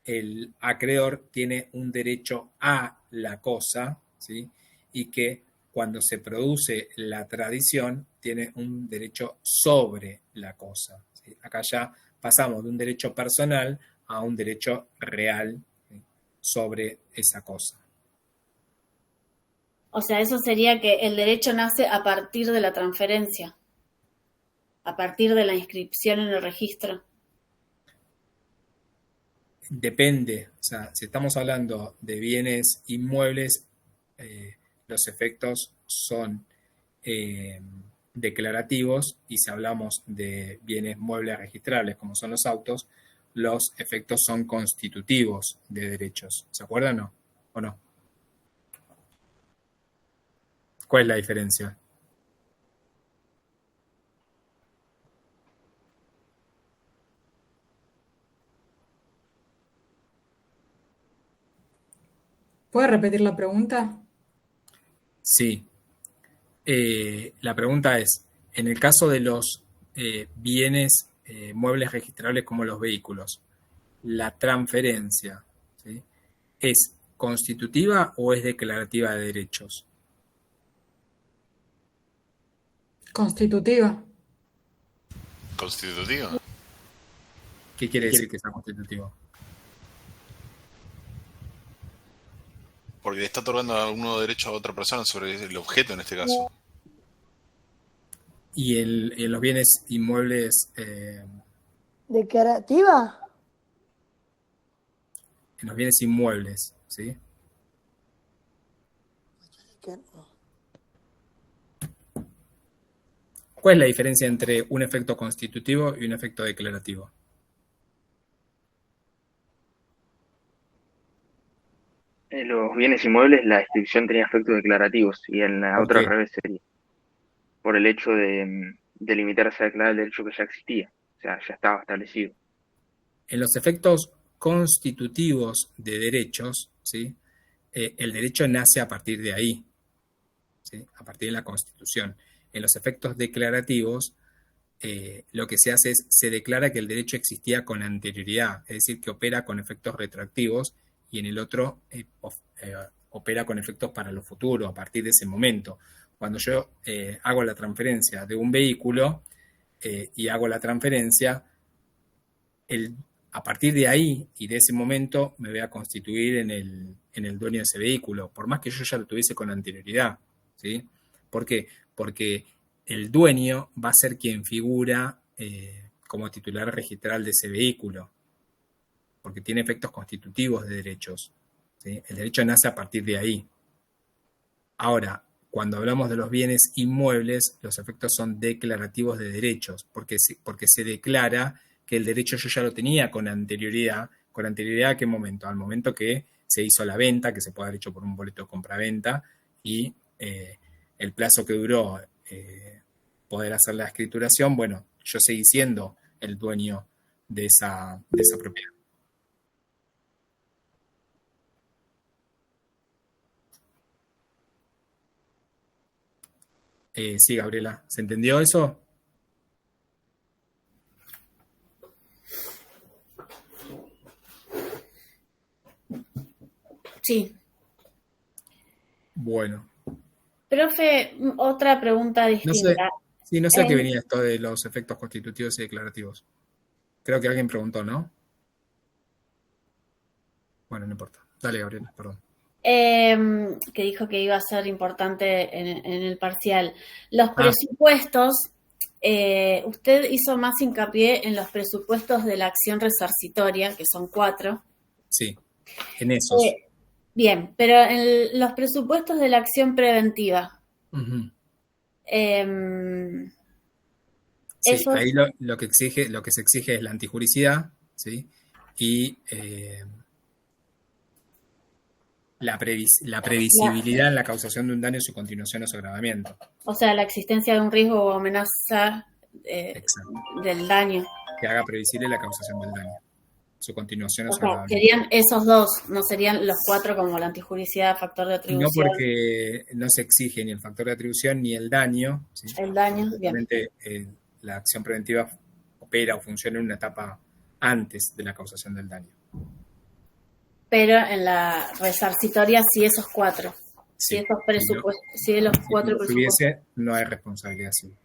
el acreedor tiene un derecho a la cosa, ¿sí? Y que cuando se produce la tradición, tiene un derecho sobre la cosa, ¿sí? Acá ya pasamos de un derecho personal a un derecho real, ¿sí? Sobre esa cosa. O sea, eso sería que el derecho nace a partir de la transferencia, a partir de la inscripción en el registro. Depende, o sea, si estamos hablando de bienes inmuebles, los efectos son declarativos, y si hablamos de bienes muebles registrables, como son los autos, los efectos son constitutivos de derechos. ¿Se acuerdan o no? ¿Cuál es la diferencia? ¿Puedes repetir la pregunta? Sí. La pregunta es, en el caso de los bienes muebles registrables como los vehículos, ¿la transferencia, ¿sí? ¿Es constitutiva o es declarativa de derechos? Constitutiva. ¿Constitutiva? ¿Qué quiere decir que sea constitutivo? Porque le está otorgando alguno derecho a otra persona sobre el objeto en este caso. Y en los bienes inmuebles, ¿Declarativa? en los bienes inmuebles, ¿sí? ¿Cuál es la diferencia entre un efecto constitutivo y un efecto declarativo? En los bienes inmuebles la descripción tenía efectos declarativos y en la ¿Por otra al qué? revés sería. Por el hecho de limitarse a declarar el derecho que ya existía. O sea, ya estaba establecido. En los efectos constitutivos de derechos, ¿sí? El derecho nace a partir de ahí, ¿sí? A partir de la Constitución. En los efectos declarativos, lo que se hace es, se declara que el derecho existía con anterioridad, es decir, que opera con efectos retroactivos, y en el otro opera con efectos para lo futuro, a partir de ese momento. Cuando yo hago la transferencia de un vehículo y hago la transferencia, a partir de ahí y de ese momento me voy a constituir en el dueño de ese vehículo, por más que yo ya lo tuviese con anterioridad, ¿sí? ¿Por qué? Porque el dueño va a ser quien figura como titular registral de ese vehículo, porque tiene efectos constitutivos de derechos, ¿sí? El derecho nace a partir de ahí. Ahora, cuando hablamos de los bienes inmuebles, los efectos son declarativos de derechos, porque se declara que el derecho yo ya lo tenía con anterioridad. ¿Con anterioridad a qué momento? Al momento que se hizo la venta, que se puede haber hecho por un boleto de compraventa, y el plazo que duró poder hacer la escrituración, bueno, yo seguí siendo el dueño de esa propiedad. Sí, Gabriela, ¿se entendió eso? Sí. Bueno. Profe, otra pregunta distinta. No sé a qué venía esto de los efectos constitutivos y declarativos. Creo que alguien preguntó, ¿no? Bueno, no importa. Dale, Gabriela, perdón. Que dijo que iba a ser importante en el parcial. Los presupuestos, usted hizo más hincapié en los presupuestos de la acción resarcitoria, que son 4. Sí, en esos. Bien, pero en los presupuestos de la acción preventiva. Uh-huh. Sí, esos, ahí lo que se exige es la antijuricidad, ¿sí? Y la previsibilidad en la causación de un daño, su continuación o su agravamiento. O sea, la existencia de un riesgo o amenaza del daño. Que haga previsible la causación del daño, su continuación o su sea, agravamiento. serían esos 2, no serían los 4 como la antijuricidad, factor de atribución. No, porque no se exige ni el factor de atribución ni el daño, ¿sí? El daño, realmente la acción preventiva opera o funciona en una etapa antes de la causación del daño. Pero en la resarcitoria sí esos 4. Sí, si esos presupuestos, si los 4 presupuestos. Hubiese, no hay responsabilidad civil.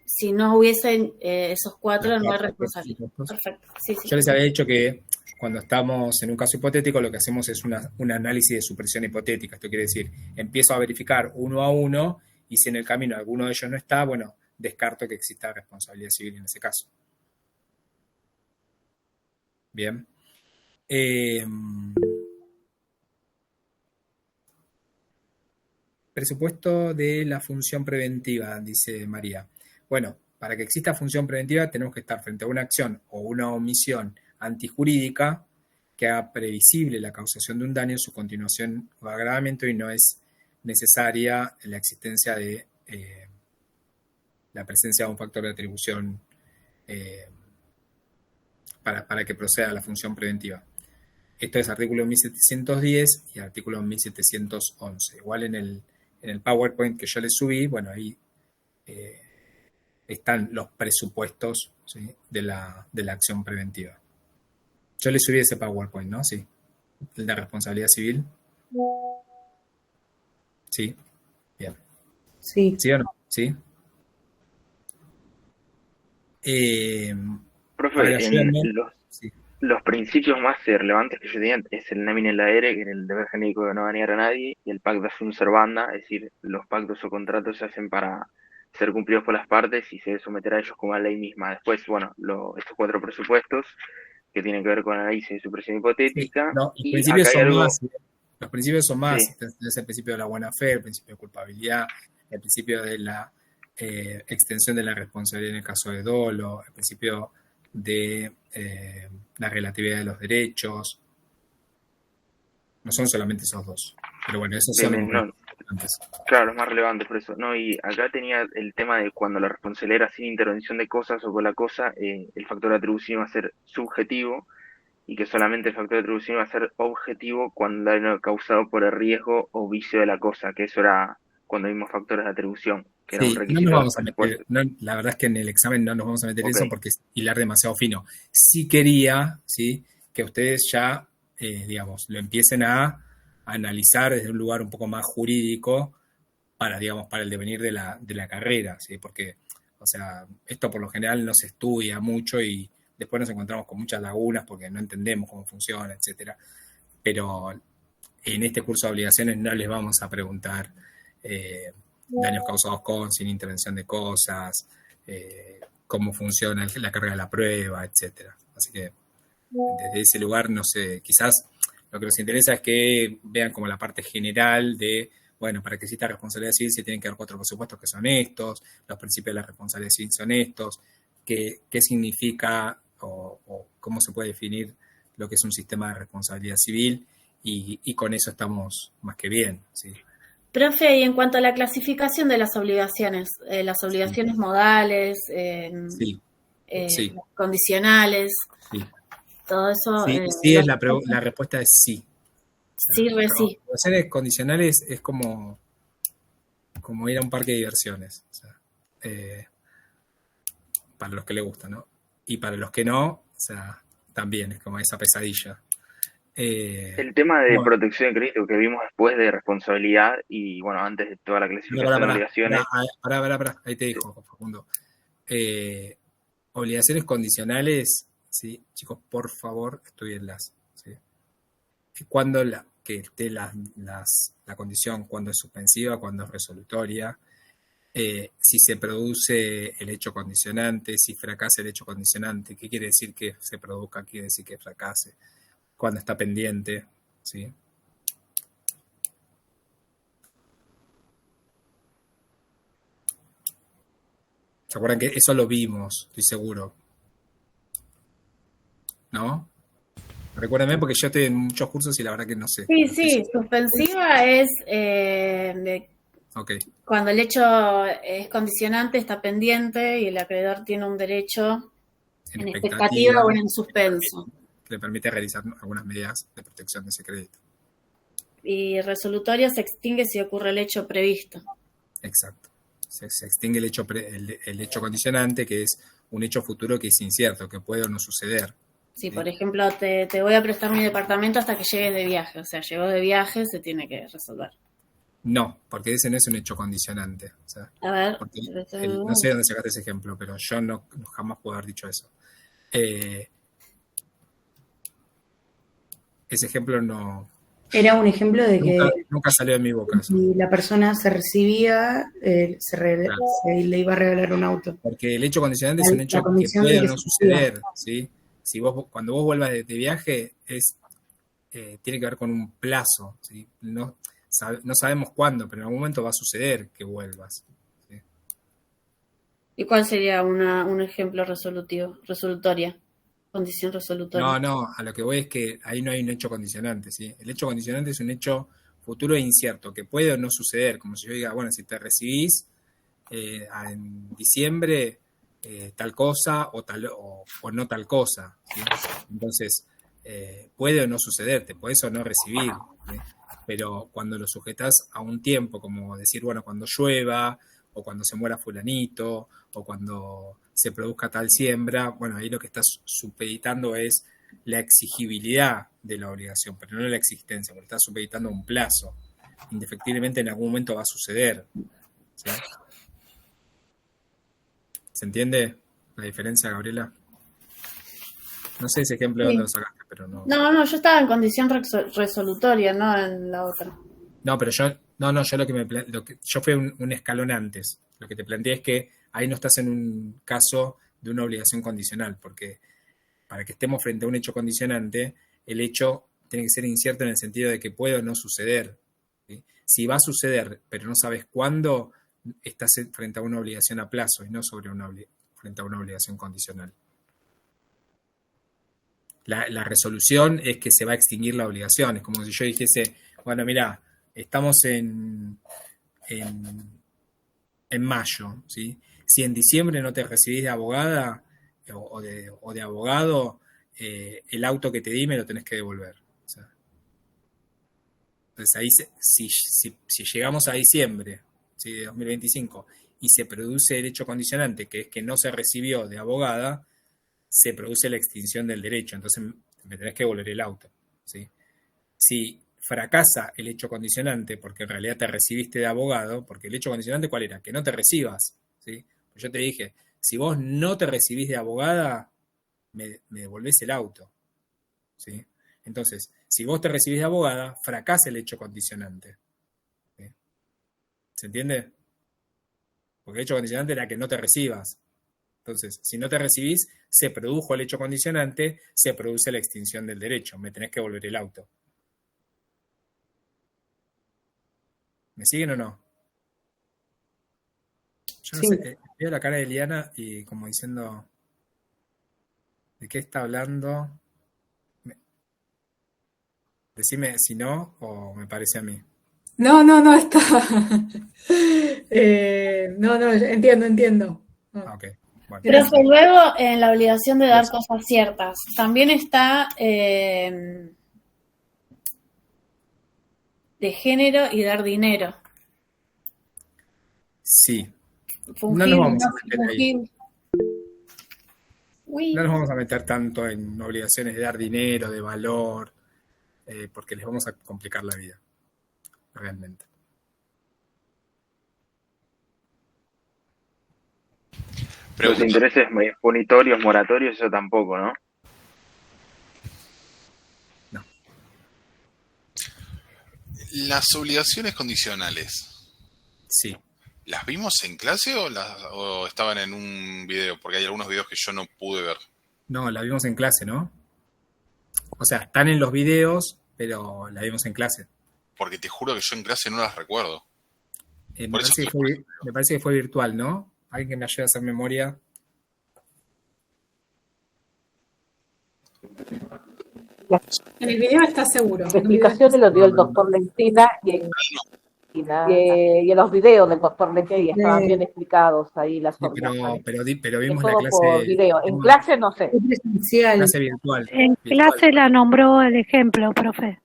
Si no hubiesen esos 4, no hay responsabilidad. Perfecto. Sí. Yo les había dicho que cuando estamos en un caso hipotético, lo que hacemos es un análisis de supresión hipotética. Esto quiere decir, empiezo a verificar uno a uno y si en el camino alguno de ellos no está, bueno, descarto que exista responsabilidad civil en ese caso. Bien. Presupuesto de la función preventiva, dice María. Bueno, para que exista función preventiva tenemos que estar frente a una acción o una omisión antijurídica que haga previsible la causación de un daño, su continuación o agravamiento, y no es necesaria la existencia de la presencia de un factor de atribución para que proceda la función preventiva. Esto es artículo 1710 y artículo 1711. Igual en el PowerPoint que yo les subí, bueno, ahí están los presupuestos, ¿sí?, de la acción preventiva. Yo les subí ese PowerPoint, ¿no? Sí. El de responsabilidad civil. Sí. Bien. Sí. ¿Sí o no? Sí. Profe, los principios más relevantes que yo tenía es el Namin el Aere, que es el deber genérico de no dañar a nadie, y el pacta sunt servanda, es decir, los pactos o contratos se hacen para ser cumplidos por las partes y se debe someter a ellos como a la ley misma. Después, bueno, estos 4 presupuestos que tienen que ver con análisis de supresión hipotética. Sí, no, y principios acá hay algo... los principios son más. Sí. Es el principio de la buena fe, el principio de culpabilidad, el principio de la extensión de la responsabilidad en el caso de dolo, el principio de la relatividad de los derechos. No son solamente esos 2, pero bueno, esos son los más relevantes. Claro, los más relevantes por eso. No, y acá tenía el tema de cuando la responsabilidad era sin intervención de cosas o con la cosa, el factor de atribución iba a ser subjetivo y que solamente el factor de atribución iba a ser objetivo cuando el daño causado por el riesgo o vicio de la cosa, que eso era cuando vimos factores de atribución. Que era un requisito, no nos vamos a meter, la verdad es que en el examen no nos vamos a meter eso porque es hilar demasiado fino. Sí quería, ¿sí?, que ustedes ya, digamos, lo empiecen a analizar desde un lugar un poco más jurídico para, digamos, para el devenir de la carrera, ¿sí? Porque, o sea, esto por lo general no se estudia mucho y después nos encontramos con muchas lagunas porque no entendemos cómo funciona, etcétera. Pero en este curso de obligaciones no les vamos a preguntar daños causados con, sin intervención de cosas, cómo funciona la carga de la prueba, etcétera. Así que desde ese lugar, no sé, quizás lo que nos interesa es que vean como la parte general de, bueno, para que exista responsabilidad civil se tienen que dar 4 presupuestos que son estos, los principios de la responsabilidad civil son estos, qué significa o cómo se puede definir lo que es un sistema de responsabilidad civil y con eso estamos más que bien, ¿sí? Profe, y en cuanto a la clasificación de las obligaciones sí. Modales, sí. condicionales, sí. Todo eso. Sí, la respuesta es sí. Sí, sí. Obligaciones condicionales es como ir a un parque de diversiones. O sea, para los que les gusta, ¿no? Y para los que no, o sea, también es como esa pesadilla. El tema de protección de crédito que vimos después de responsabilidad y, bueno, antes de toda la clasificación de obligaciones. Pará, ahí te dijo, Facundo. Obligaciones condicionales, sí, chicos, por favor, estudienlas, ¿sí? cuando que esté la condición, cuando es suspensiva, cuando es resolutoria, si se produce el hecho condicionante, si fracasa el hecho condicionante. ¿Qué quiere decir que se produzca? Quiere decir que fracase. Cuando está pendiente, ¿sí? ¿Se acuerdan que eso lo vimos? Estoy seguro. ¿No? Recuérdenme porque yo estoy en muchos cursos y la verdad que no sé. Sí, suspensiva es okay. Cuando el hecho es condicionante, está pendiente y el acreedor tiene un derecho en expectativa o en suspenso. Que le permite realizar algunas medidas de protección de ese crédito. Y resolutoria se extingue si ocurre el hecho previsto. Exacto. Se extingue el hecho condicionante, que es un hecho futuro que es incierto, que puede o no suceder. Sí, por ejemplo, te voy a prestar mi departamento hasta que llegues de viaje. O sea, llegó de viaje, se tiene que resolver. No, porque ese no es un hecho condicionante. O sea, a ver, no sé dónde sacaste ese ejemplo, pero yo no jamás puedo haber dicho eso. Ese ejemplo no... Era un ejemplo de que nunca salió de mi boca. Si la persona se recibía, le iba a regalar un auto. Porque el hecho condicionante es un hecho que puede o no suceder, ¿sí? Si cuando vos vuelvas de viaje, tiene que ver con un plazo, ¿sí? No sabemos cuándo, pero en algún momento va a suceder que vuelvas, ¿sí? ¿Y cuál sería un ejemplo resolutoria? Condición resolutoria. No, a lo que voy es que ahí no hay un hecho condicionante, ¿sí? El hecho condicionante es un hecho futuro e incierto, que puede o no suceder, como si yo diga, bueno, si te recibís en diciembre, tal cosa o no tal cosa, ¿sí? Entonces, puede o no suceder, te podés o no recibir, ¿sí? Pero cuando lo sujetás a un tiempo, como decir, bueno, cuando llueva, o cuando se muera fulanito, o cuando se produzca tal siembra, bueno, ahí lo que estás supeditando es la exigibilidad de la obligación, pero no la existencia, porque estás supeditando un plazo. Indefectiblemente en algún momento va a suceder, ¿sí? ¿Se entiende la diferencia, Gabriela? No sé ese ejemplo de dónde lo sacaste, pero no. No, yo estaba en condición resolutoria, no en la otra. No, pero yo yo fui un escalón antes. Lo que te planteé es que ahí no estás en un caso de una obligación condicional, porque para que estemos frente a un hecho condicionante, el hecho tiene que ser incierto en el sentido de que puede o no suceder, ¿sí? Si va a suceder, pero no sabes cuándo, estás frente a una obligación a plazo y no frente a una obligación condicional. La resolución es que se va a extinguir la obligación. Es como si yo dijese, bueno, mira, estamos en mayo, ¿sí? Si en diciembre no te recibís de abogada o de abogado, el auto que te di me lo tenés que devolver. O sea, entonces ahí, si llegamos a diciembre, ¿sí?, de 2025 y se produce el hecho condicionante, que es que no se recibió de abogada, se produce la extinción del derecho. Entonces me tenés que devolver el auto, ¿sí? Si fracasa el hecho condicionante, porque en realidad te recibiste de abogado, porque el hecho condicionante, ¿cuál era? Que no te recibas, ¿sí? Pues yo te dije, si vos no te recibís de abogada, me devolvés el auto, ¿sí? Entonces, si vos te recibís de abogada, fracasa el hecho condicionante, ¿sí? ¿Se entiende? Porque el hecho condicionante era que no te recibas. Entonces, si no te recibís, se produjo el hecho condicionante, se produce la extinción del derecho, me tenés que devolver el auto. ¿Me siguen o no? Yo no sé, veo la cara de Eliana y como diciendo, ¿de qué está hablando? Decime si no o me parece a mí. No, está. No, entiendo. Ok, bueno. Pero luego en la obligación de dar cosas ciertas, también está de género y dar dinero. Sí. Fungir, no nos vamos a meter fungir. ahí. No nos vamos a meter tanto en obligaciones de dar dinero, de valor, porque les vamos a complicar la vida, realmente. Los intereses punitorios, moratorios, eso tampoco, ¿no? Las obligaciones condicionales, Sí. ¿las vimos en clase o estaban en un video? Porque hay algunos videos que yo no pude ver. No, la vimos en clase, ¿no? O sea, están en los videos, pero la vimos en clase. Porque te juro que yo en clase no las recuerdo. Me Por eso parece que fue virtual, ¿no? Alguien que me ayude a hacer memoria. En el video está seguro. Las explicaciones lo dio el doctor Lencina y en los videos del doctor Lencina estaban bien explicados ahí las Sí, obligaciones. pero vimos la Todo por clase, video. En clase no sé. clase virtual. En clase la nombró el ejemplo, profe.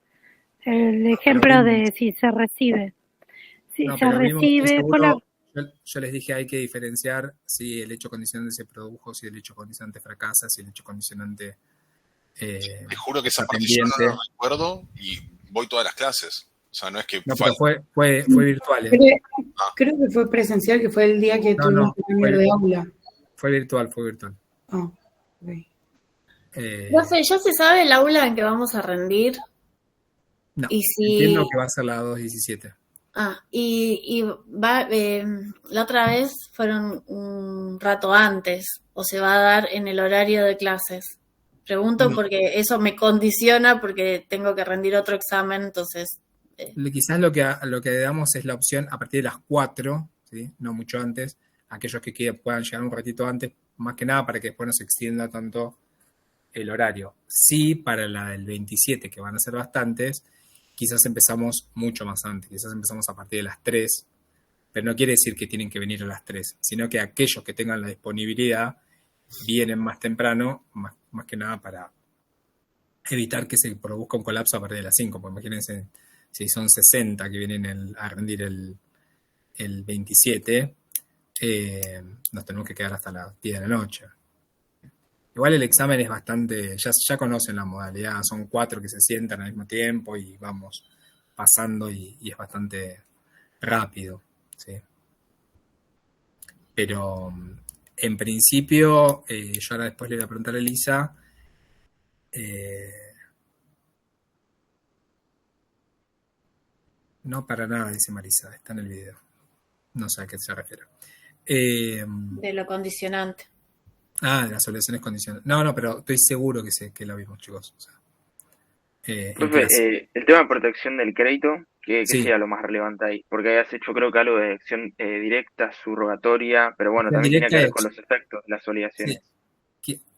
El ejemplo de si se recibe. Si No, se pero vimos, recibe, seguro, yo les dije hay que diferenciar si el hecho condicionante se produjo, si el hecho condicionante fracasa, si el hecho condicionante te juro que esa está parte yo no pendiente. la recuerdo y voy todas las clases. O sea, no es que No, pero fue virtual. Creo que fue presencial, que fue el día que tuvimos que cambiar de aula. Fue virtual. Ah, ok. No sé, ¿ya se sabe el aula en que vamos a rendir? No, Y si... entiendo que va a ser la 217. Y va, la otra vez fueron un rato antes, o se va a dar en el horario de clases. Pregunto porque eso me condiciona porque tengo que rendir otro examen, entonces... Quizás lo que damos es la opción a partir de las 4, ¿sí? No mucho antes, aquellos que puedan llegar un ratito antes, más que nada para que después no se extienda tanto el horario. Sí, para la del 27, que van a ser bastantes, quizás empezamos mucho más antes, quizás empezamos a partir de las 3, pero no quiere decir que tienen que venir a las 3, sino que aquellos que tengan la disponibilidad vienen más temprano, más que nada para evitar que se produzca un colapso a partir de las 5, porque imagínense, si son 60 que vienen a rendir el 27, nos tenemos que quedar hasta las 10 de la noche. Igual el examen es bastante, ya conocen la modalidad, son 4 que se sientan al mismo tiempo y vamos pasando y es bastante rápido, ¿sí? Pero en principio, yo ahora después le voy a preguntar a Elisa, no para nada, dice Marisa, está en el video, no sé a qué se refiere. de lo condicionante. De las obligaciones condicionales. No, pero estoy seguro que lo vimos, chicos. O sea, Profe, el tema de protección del crédito, que Sí. sea lo más relevante ahí, porque habías hecho creo que algo de acción directa, subrogatoria, pero bueno, Acción también tenía que directa ver y con los efectos de las obligaciones.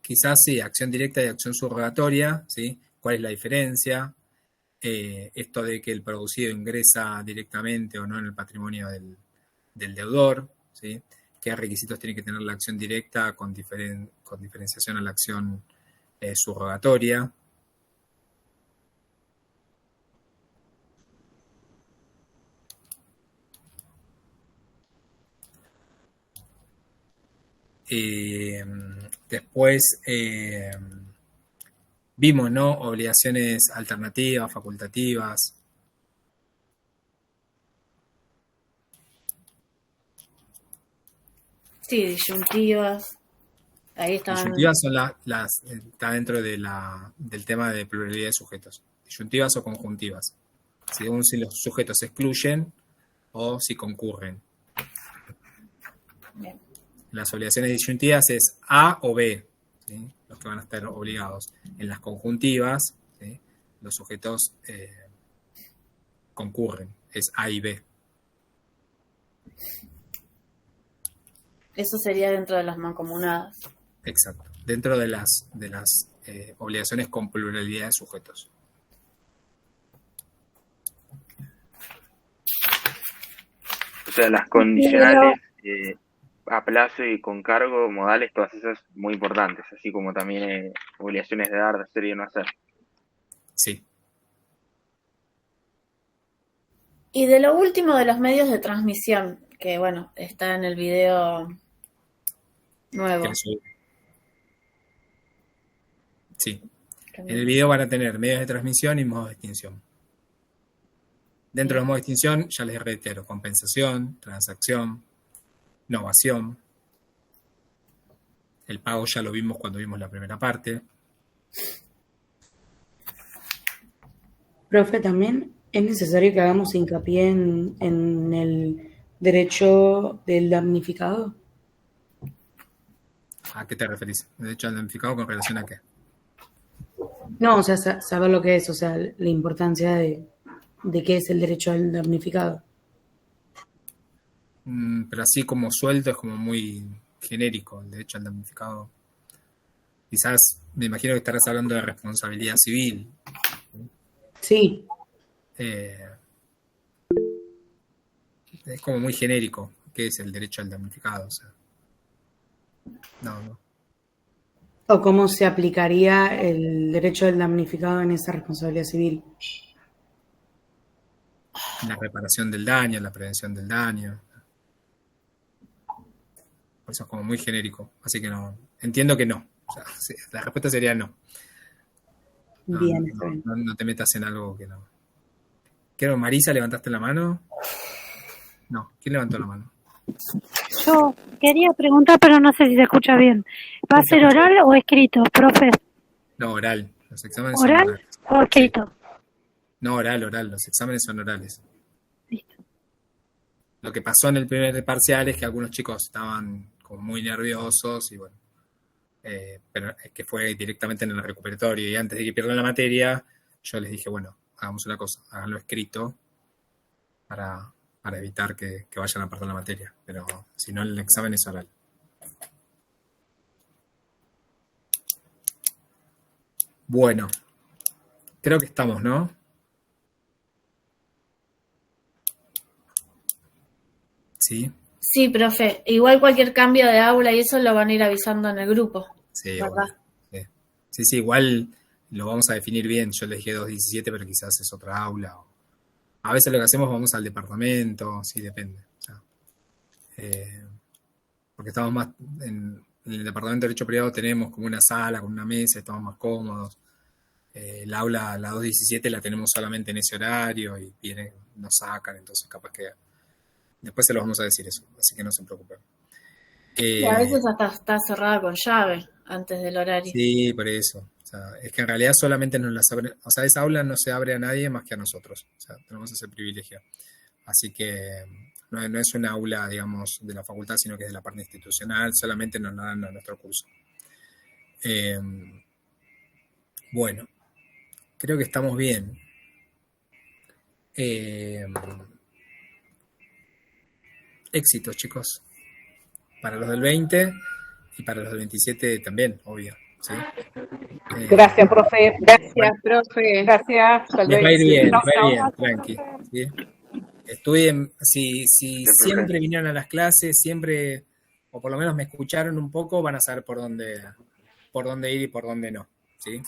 Quizás sí, acción directa y acción subrogatoria, ¿sí? ¿Cuál es la diferencia? Esto de que el producido ingresa directamente o no en el patrimonio del deudor, ¿sí? ¿Qué requisitos tiene que tener la acción directa con diferenciación a la acción subrogatoria? Después vimos, ¿no? Obligaciones alternativas, facultativas. Sí, disyuntivas. Ahí estaban. Disyuntivas son está dentro del tema de pluralidad de sujetos. Disyuntivas o conjuntivas. Según si los sujetos se excluyen o si concurren. Bien. Las obligaciones disyuntivas es A o B, ¿sí? Los que van a estar obligados. En las conjuntivas, ¿sí? Los sujetos concurren, es A y B. Eso sería dentro de las mancomunadas. Exacto. Dentro de las obligaciones con pluralidad de sujetos. O sea, las condicionales a plazo y con cargo, modales, todas esas muy importantes, así como también obligaciones de dar, de hacer y de no hacer. Sí. Y de lo último de los medios de transmisión, que bueno, está en el video nuevo. Sí. En el video van a tener medios de transmisión y modos de extinción. Dentro de los modos de extinción, ya les reitero, compensación, transacción, novación. El pago ya lo vimos cuando vimos la primera parte. Profe, también ¿Es necesario que hagamos hincapié en el derecho del damnificado? ¿A qué te referís? ¿Derecho al damnificado con relación a qué? No, o sea, saber lo que es, o sea, la importancia de qué es el derecho al damnificado. Pero así como suelto es como muy genérico el derecho al damnificado. Quizás, me imagino que estarás hablando de responsabilidad civil. Sí. Es como muy genérico. ¿Qué es el derecho al damnificado? O sea, no. ¿O cómo se aplicaría el derecho del damnificado en esa responsabilidad civil? La reparación del daño, la prevención del daño. Por eso es como muy genérico. Así que no. Entiendo que no. O sea, sí, la respuesta sería no. Bien, no te metas en algo que no. Quiero, Marisa, ¿levantaste la mano? No. ¿Quién levantó la mano? Yo quería preguntar, pero no sé si se escucha bien. ¿Va a ser oral o escrito, profe? No, oral. Los exámenes son ¿Oral orales. o escrito? No, oral. Los exámenes son orales. Listo. Lo que pasó en el primer parcial es que algunos chicos estaban como muy nerviosos y bueno, pero es que fue directamente en el recuperatorio y antes de que pierdan la materia, yo les dije, bueno, hagamos una cosa, háganlo escrito para evitar que vayan a perder la materia, pero si no el examen es oral. Bueno, creo que estamos, ¿no? Sí. Sí, profe. Igual cualquier cambio de aula y eso lo van a ir avisando en el grupo. Sí, ¿verdad? bueno, sí, igual lo vamos a definir bien. Yo le dije 217, pero quizás es otra aula. A veces lo que hacemos vamos al departamento, sí, depende. O sea, porque estamos más en el departamento de Derecho Privado tenemos como una sala con una mesa, estamos más cómodos. El aula, la 217, la tenemos solamente en ese horario y vienen, nos sacan, entonces capaz que después se los vamos a decir eso, así que no se preocupen. Y a veces hasta está cerrada con llave antes del horario. Sí, por eso. O sea, es que en realidad solamente nos las abre, o sea, esa aula no se abre a nadie más que a nosotros. O sea, tenemos ese privilegio. Así que no es una aula, digamos, de la facultad, sino que es de la parte institucional, solamente nos dan a nuestro curso. Bueno, creo que estamos bien. Éxitos, chicos. Para los del 20 y para los del 27 también, obvio. ¿Sí? Gracias, profe. Gracias, profe. Gracias. Les va a ir bien, tranqui. ¿Sí? Estudien, si siempre vinieron a las clases, siempre, o por lo menos me escucharon un poco, van a saber por dónde ir y por dónde no. ¿Sí?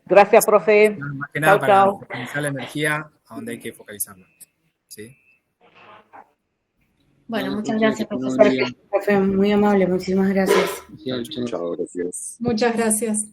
Gracias, profe. Más que nada para focalizar la energía a donde hay que focalizarla. ¿Sí? Bueno, muchas gracias, profesor. Profe, muy amable, muchísimas gracias. Muchas gracias.